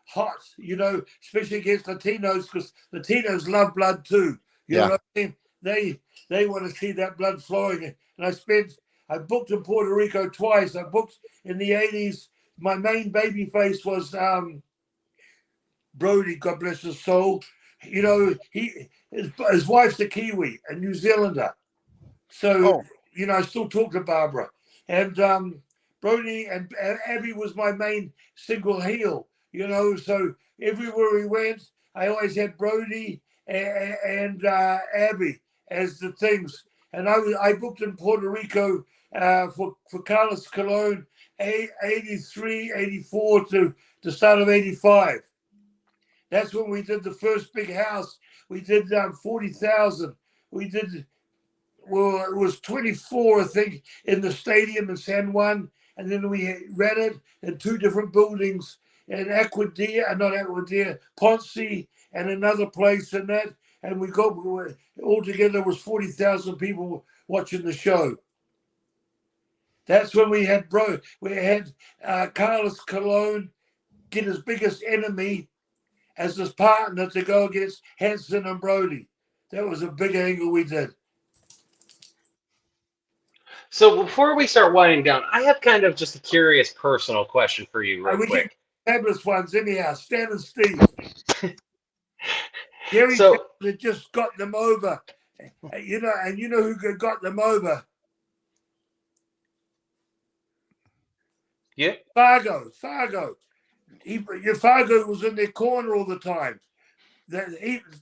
hot, you know, especially against Latinos because Latinos love blood too. You know what I mean? They want to see that blood flowing. And I booked in Puerto Rico twice. I booked in the 80s. My main baby face was Brody, God bless his soul. You know, his wife's a Kiwi, a New Zealander. So, you know, I still talk to Barbara. And Brody and Abby was my main single heel, you know. So everywhere we went, I always had Brody and Abby as the things. And I booked in Puerto Rico for Carlos Colon, 83, 84 to the start of 85. That's when we did the first big house. We did 40,000. We did, well, it was 24, I think, in the stadium in San Juan. And then we ran it in two different buildings in Ponce and another place in that. And we got, altogether was 40,000 people watching the show. That's when we had Carlos Colon get his biggest enemy as his partner to go against Hanson and Brody. That was a big angle we did. So before we start winding down, I have kind of just a curious personal question for you real quick. Fabulous Ones anyhow, Stan and Steve. Gary had just got them over. You know, and you know who got them over? Yeah. Fargo. Fargo was in their corner all the time.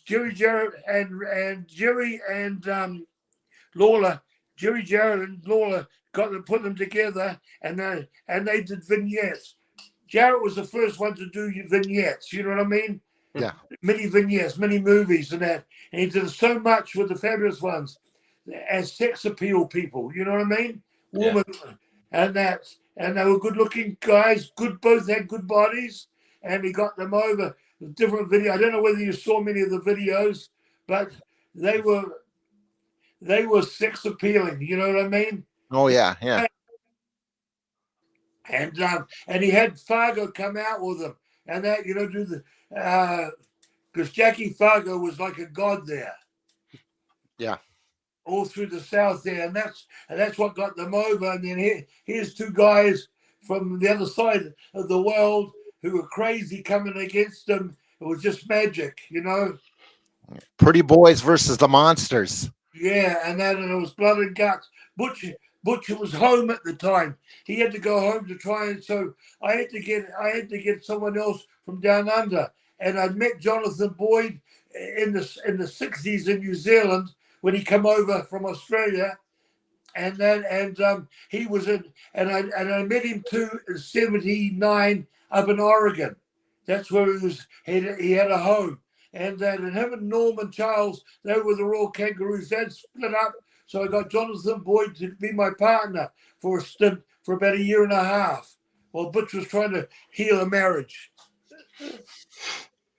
Jerry Jarrett and Jerry and Lawler. Jerry Jarrett and Lawler put them together, and they did vignettes. Jarrett was the first one to do vignettes. You know what I mean? Yeah. Mini vignettes, mini movies, and that. And he did so much with the Fabulous Ones as sex appeal people. You know what I mean? Women, and that, and they were good-looking guys. Both had good bodies, and he got them over. Different video. I don't know whether you saw many of the videos, but they were sex appealing. You know what I mean? Oh yeah, yeah. And he had Fargo come out with him, and that do the because Jackie Fargo was like a god there. Yeah. All through the South there, and that's what got them over. And then here's two guys from the other side of the world who were crazy coming against them. It was just magic, Pretty boys versus the monsters. Yeah, and it was blood and guts. Butcher was home at the time. He had to go home to try, and so I had to get someone else from down under. And I'd met Jonathan Boyd in the 60s in New Zealand when he came over from Australia, and he was in, and I met him too in '79 up in Oregon. That's where he was. He had a home, and him and Norman Charles, they were the Royal Kangaroos. They'd split up, so I got Jonathan Boyd to be my partner for a stint for about 1.5 years, while Butch was trying to heal a marriage.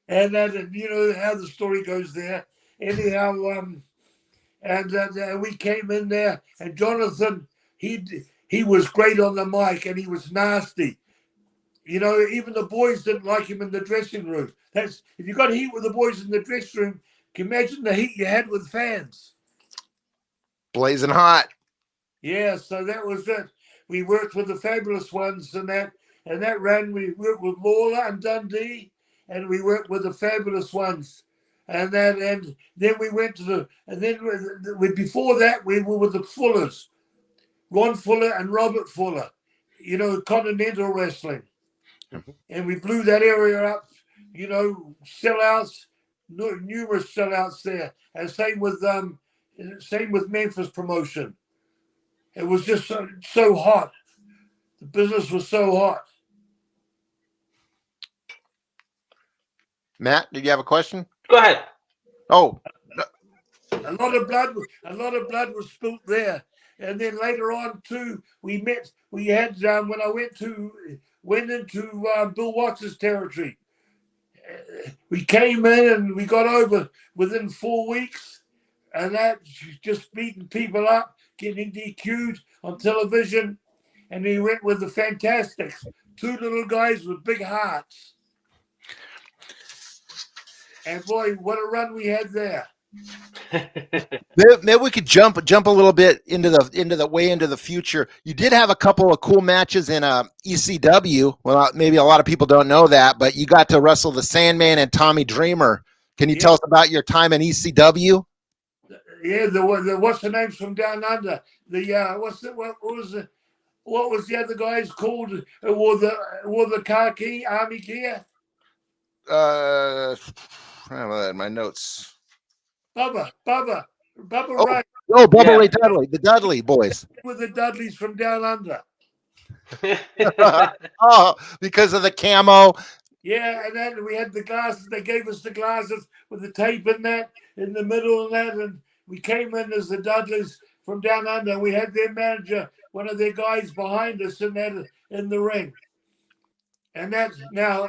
And you know how the story goes there. Anyhow, and we came in there, and Jonathan, he was great on the mic, and he was nasty. Even the boys didn't like him in the dressing room. If you got heat with the boys in the dressing room, can you imagine the heat you had with fans? Blazing hot. Yeah, so that was it. We worked with the Fabulous Ones, and that ran. We worked with Lawler and Dundee, and we worked with the Fabulous Ones. And then we went to before that we were with the Fullers, Ron Fuller and Robert Fuller, Continental Wrestling, and we blew that area up, sellouts, numerous sellouts there, and same with Memphis promotion. It was just so hot. The business was so hot. Matt, did you have a question? Go ahead. Oh, A lot of blood was spilt there. And then later on too, we had when I went into Bill Watts' territory. We came in and we got over within 4 weeks, and that just beating people up, getting DQ'd on television. And he went with the Fantastics, two little guys with big hearts. And boy, what a run we had there. maybe we could jump a little bit into the future. You did have a couple of cool matches in ECW. Well, maybe a lot of people don't know that, but you got to wrestle the Sandman and Tommy Dreamer. Can you tell us about your time in ECW? Yeah, the what's the names from down under? What was the other guys called? Wore the khaki army gear? I have that in my notes. Bubba Oh, Ray. Oh, Bubba Ray Dudley, the Dudley boys. With the Dudleys from down under. Oh, because of the camo. Yeah, and then we had the glasses. They gave us the glasses with the tape in that in the middle and that, and we came in as the Dudleys from down under. And we had their manager, one of their guys, behind us in the ring. And that's now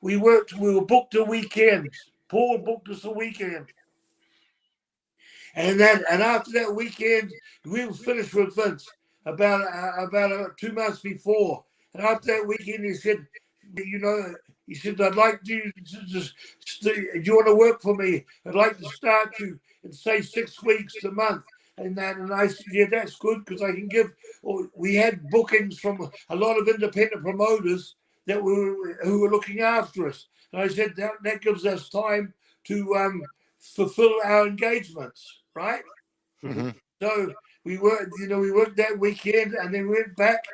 we worked. We were booked a weekend. Paul booked us a weekend. And after that weekend, we were finished with Vince about 2 months before. And after that weekend, he said, I'd like you to just, do you want to work for me? I'd like to start you in, say, 6 weeks, a month. And I said, yeah, that's good, because I can give. We had bookings from a lot of independent promoters who were looking after us. And I said, that gives us time to fulfill our engagements. Right? Mm-hmm. So we worked that weekend, and then we went back.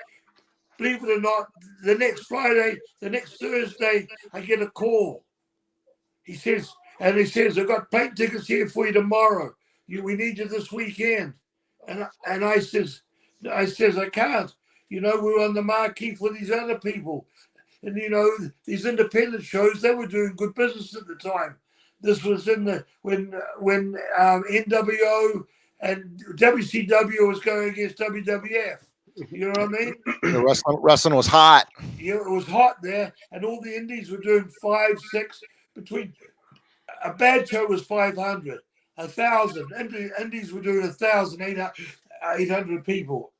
Believe it or not, the next Thursday, I get a call. He says, I've got plane tickets here for you tomorrow. We need you this weekend. And I says, I says, I can't. You know, we're on the marquee for these other people. And, you know, these independent shows, they were doing good business at the time. This was in the when NWO and WCW was going against WWF. You know what I mean? The wrestling was hot. Yeah, it was hot there, and all the indies were doing 5, 6 between. A bad show was 500, 1,000. Indies were doing 1,800 people.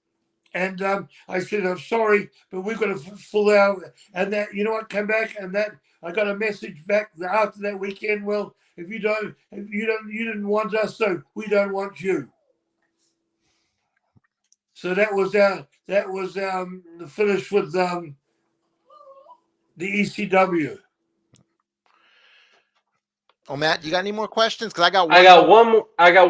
And I said, I'm sorry, but we've got to full out. And that, you know what, come back, and that I got a message back after that weekend. Well, if you didn't want us, so we don't want you. So that was the finish with the ECW. Oh, Matt, you got any more questions? Because I got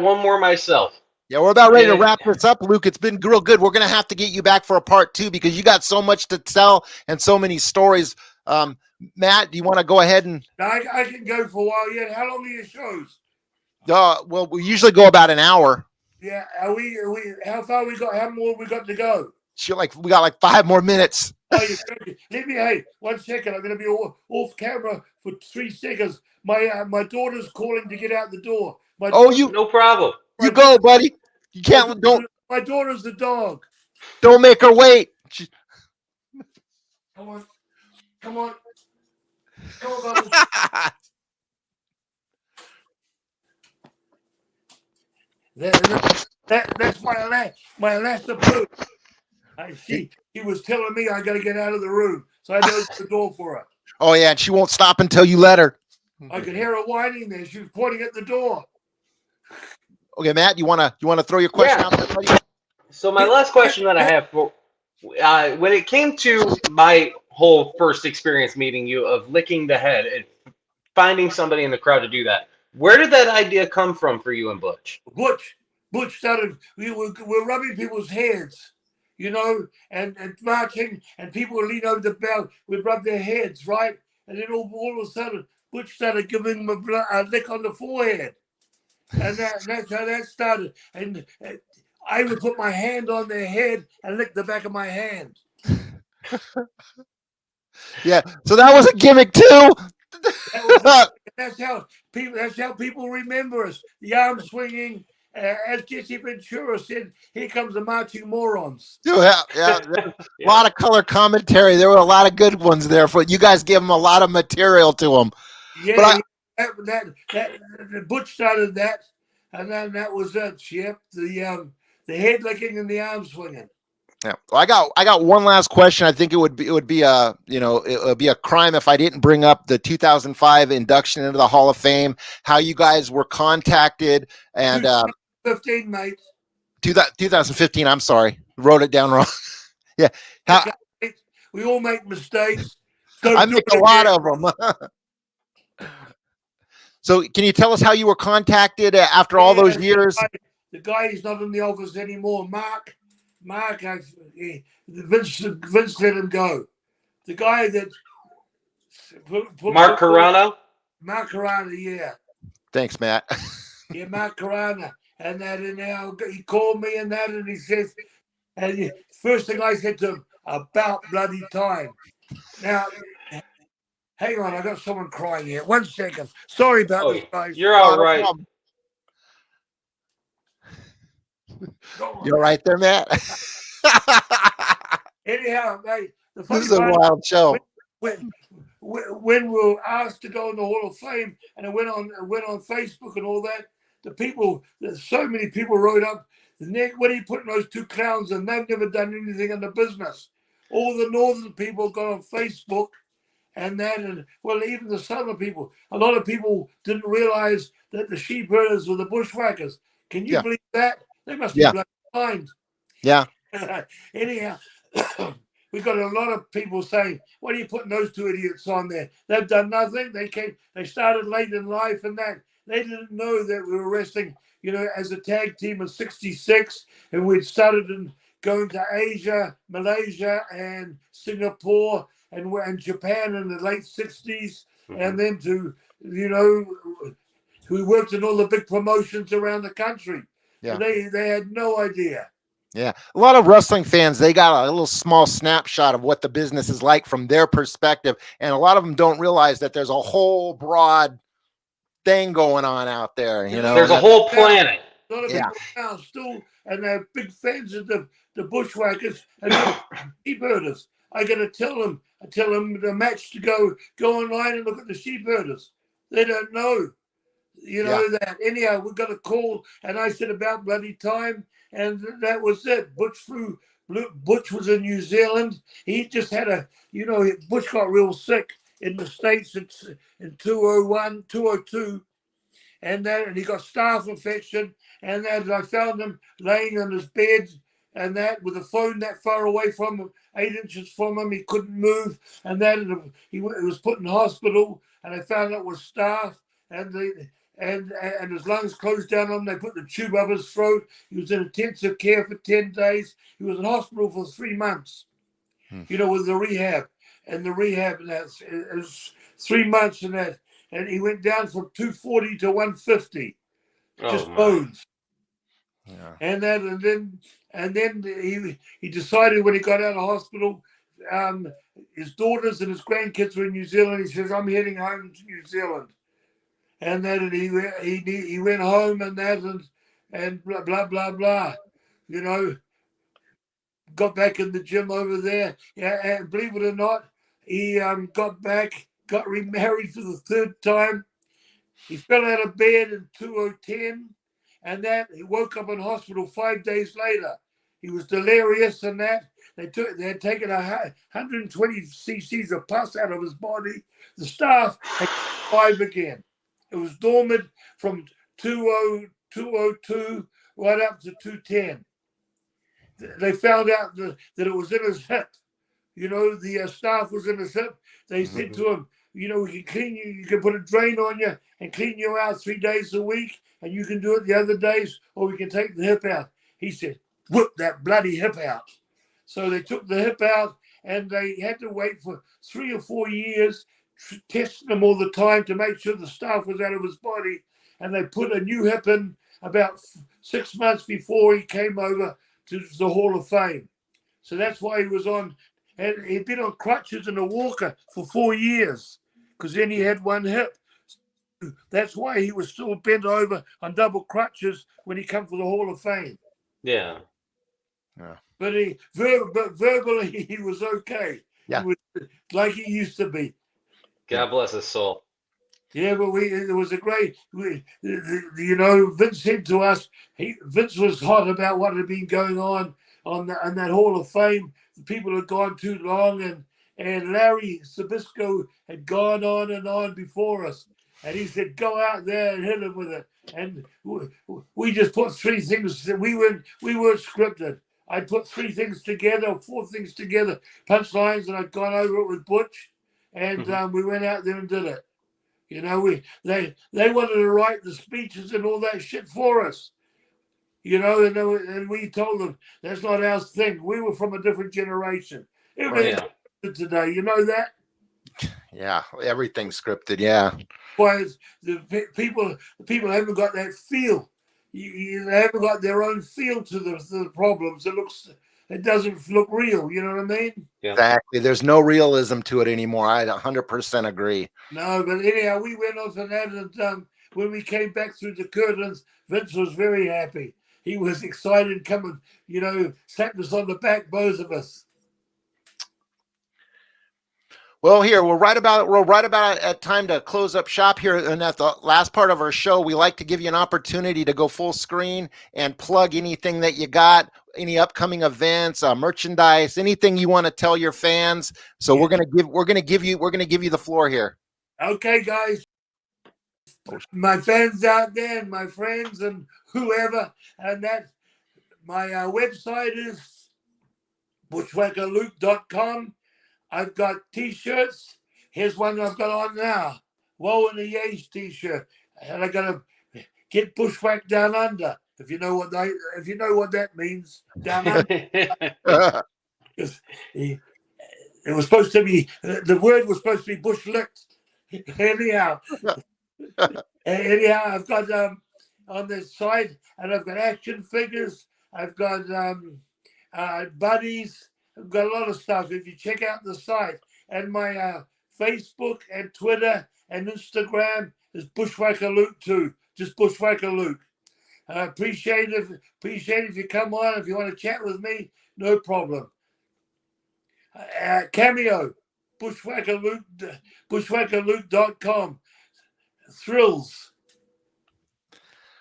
one more myself. Yeah, we're about ready to wrap this up, Luke. It's been real good. We're going to have to get you back for a part 2 because you got so much to tell and so many stories. Matt, do you want to go ahead and? I can go for a while yet. How long are your shows? Well, we usually go about an hour. Yeah, are we? How far we got? How more we got to go? We got like 5 more minutes. Oh, let me. Hey, 1 second. I'm going to be off camera for 3 seconds. My daughter's calling to get out the door. No problem. You go, buddy. You can't. Don't. My daughter's the dog. Don't make her wait. Come on, Bubbles. That's my last approach. She was telling me I got to get out of the room, so I opened the door for her. Oh yeah, and she won't stop until you let her. I could hear her whining there. She was pointing at the door. Okay, Matt, you wanna throw your question out there, buddy? So my last question that I have for when it came to my whole first experience meeting you of licking the head and finding somebody in the crowd to do that, where did that idea come from for you and Butch? Butch started. We were rubbing people's heads, you know, and marching, and people would lean over the bell. We'd rub their heads, right, and then all of a sudden, Butch started giving them a lick on the forehead. And that's how that started. And I would put my hand on their head and lick the back of my hand. Yeah, so that was a gimmick too. That's how people remember us. The arm swinging, as Jesse Ventura said, "Here comes the marching morons." Yeah. A lot of color commentary. There were a lot of good ones there. For you guys, give them a lot of material to them. Yeah, that Butch started that, and then that was it. Yep, the head licking and the arm swinging. Yeah, well, I got one last question. I think it would be a crime if I didn't bring up the 2005 induction into the Hall of Fame. How you guys were contacted and 2015, mate. 2015. I'm sorry, wrote it down wrong. Yeah, we all make mistakes. I make a lot of them. So can you tell us how you were contacted after all those years? The guy is not in the office anymore. Mark, Vince let him go. The guy that Mark Carano? Mark Carano, yeah. Thanks, Matt. Yeah, Mark Carano. And now he called me and that, and he says, and first thing I said to him, about bloody time. Now, hang on, I got someone crying here. 1 second. Sorry about this, guys. You're all right. You're right there, Matt. Anyhow, mate, This is a wild show. When we were asked to go in the Hall of Fame, and it went on Facebook and all that, so many people wrote up, Nick, what are you putting those two clowns in? They've never done anything in the business. All the northern people got on Facebook and that, and well, even the southern people. A lot of people didn't realize that the sheep herders were the bushwhackers. Can you believe that? They must be bloody blind. Yeah. Anyhow, we got a lot of people saying, what are you putting those two idiots on there? They've done nothing. They started late in life and that. They didn't know that we were wrestling, as a tag team of 66, and we'd started going to Asia, Malaysia, and Singapore, and Japan in the late 60s, and then we worked in all the big promotions around the country. Yeah. They had no idea. Yeah, a lot of wrestling fans, they got a little small snapshot of what the business is like from their perspective, and a lot of them don't realize that there's a whole broad thing going on out there. You know, There's and a whole planet. A lot of Yeah. people now still, and they're big fans of the Bushwhackers and the sheepherders. I tell them the match to go online and look at the sheepherders. They don't know. You know that. Anyhow, we got a call, and I said about bloody time, and that was it. Butch was in New Zealand. He just had Butch got real sick in the States in 201, 202, and he got staph infection, and that I found him laying on his bed, and that with the phone that far away from him, 8 inches from him, he couldn't move, and then he was put in hospital, and I found out it was staph, and his lungs closed down on him. They put the tube up his throat. He was in intensive care for 10 days. He was in hospital for 3 months, with the rehab. And the rehab, and it was 3 months, and he went down from 240 to 150, just bones. Yeah. And then he decided when he got out of hospital, his daughters and his grandkids were in New Zealand. He says, "I'm heading home to New Zealand." And then he went home and blah blah blah blah, got back in the gym over there. Yeah, and believe it or not, he got back, got remarried for the 3rd time. He fell out of bed in 2010, and he woke up in hospital 5 days later. He was delirious, and they had taken 120 cc's of pus out of his body. The staff had 5 again. It was dormant from 202 right up to 210. They found out that it was in his hip. The staff was in his hip. They said to him, we can clean you. You can put a drain on you and clean you out 3 days a week, and you can do it the other days, or we can take the hip out. He said, "Whip that bloody hip out." So they took the hip out, and they had to wait for 3 or 4 years, testing him all the time to make sure the stuff was out of his body. And they put a new hip in about 6 months before he came over to the Hall of Fame. So that's why he was on, and he'd been on crutches and a walker for 4 years, because then he had one hip. That's why he was still bent over on double crutches when he came for the Hall of Fame. Yeah. But verbally, he was okay. Yeah. He was like he used to be. God bless his soul. Yeah, but it was a great, Vince said to us, Vince was hot about what had been going on that Hall of Fame. The people had gone too long, and Larry Sabisco had gone on before us. And he said, "Go out there and hit him with it." And we just put 3 things. We weren't scripted. I put 3 things together, 4 things together, punchlines, and I'd gone over it with Butch, and we went out there and did it. They wanted to write the speeches and all that shit for us. And we told them that's not our thing. We were from a different generation. Everything's today, you know that? Yeah, everything's scripted. Yeah. Why the people haven't got that feel. They haven't got their own feel to the problems. It doesn't look real. You know what I mean? Yeah. Exactly. There's no realism to it anymore. I 100% agree. No, but anyhow, we went off on that, and when we came back through the curtains, Vince was very happy. He was excited, coming, slapped us on the back, both of us. Well, here we're right about at time to close up shop here, and at the last part of our show, we like to give you an opportunity to go full screen and plug anything that you got, any upcoming events, merchandise, anything you want to tell your fans. So we're gonna give you the floor here. Okay, guys, my fans out there, and my friends, and whoever, and that my website is bushwhackerluke.com. I've got T-shirts. Here's one I've got on now. Woe in the Yates T-shirt, and I got to get bushwhacked down under. If you know what that means, down under. It was supposed to be, the word was supposed to be bush licked. Anyhow, I've got on the side, and I've got action figures. I've got buddies. I've got a lot of stuff. If you check out the site and my Facebook and Twitter and Instagram is Bushwhacker Luke too. Just Bushwhacker Luke. Appreciate it. Appreciate if you come on. If you want to chat with me, no problem. Cameo, Bushwhacker Luke, bushwhackerluke.com. Thrills.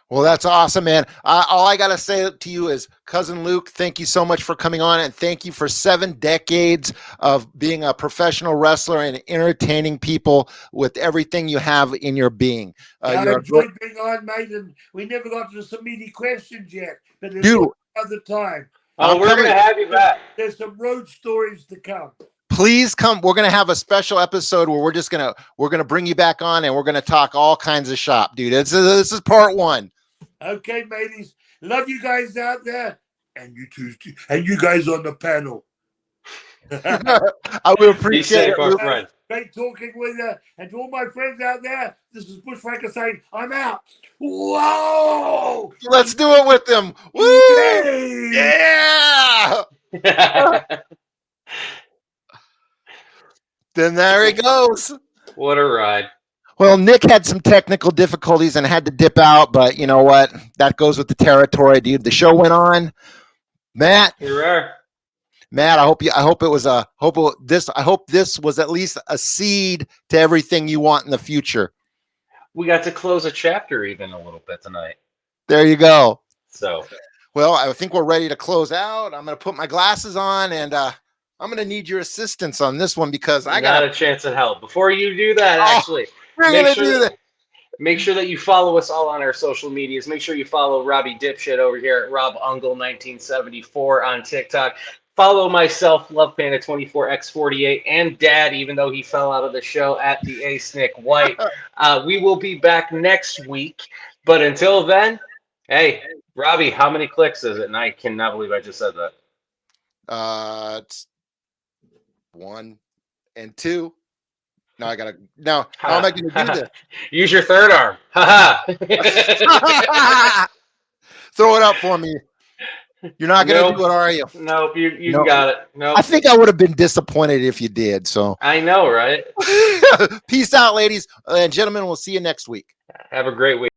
Well, that's awesome, man. All I got to say to you is, Cousin Luke, thank you so much for coming on, and thank you for 7 decades of being a professional wrestler and entertaining people with everything you have in your being. I You're enjoyed being on, mate, and we never got to some meaty questions yet, but there's Dude. another time. Oh, we're going to have you back. There's some road stories to come. Please come. We're going to have a special episode where we're going to bring you back on, and we're going to talk all kinds of shop, dude. This is part 1. Okay, mateys. Love you guys out there, and you too, and you guys on the panel. I will appreciate it. Our friend. Great talking with you. And to all my friends out there, this is Bushwhacker saying, I'm out. Whoa! Let's do it with them. Woo! Yay! Yeah! Then there he goes. What a ride. Well, Nick had some technical difficulties and had to dip out, but you know what? That goes with the territory, dude. The show went on. Matt, Here we are. Matt, I hope this was at least a seed to everything you want in the future. We got to close a chapter even a little bit tonight. There you go. So, well, I think we're ready to close out. I'm going to put my glasses on, and I'm going to need your assistance on this one because I got a chance in hell. Before you do that, actually, make sure that you follow us all on our social medias. Make sure you follow Robbie Dipshit over here at Rob Ungle 1974 on TikTok. Follow myself, Love Panda 24x48, and Dad, even though he fell out of the show, at the Ace Nick White. We will be back next week, but until then, hey, Robbie, how many clicks is it? And I cannot believe I just said that. It's 1 and 2. Now how am I going to do this? Use your third arm. Throw it up for me. You're not going to do it, are you? Nope, you got it. Nope. I think I would have been disappointed if you did. So I know, right? Peace out, ladies and gentlemen. We'll see you next week. Have a great week.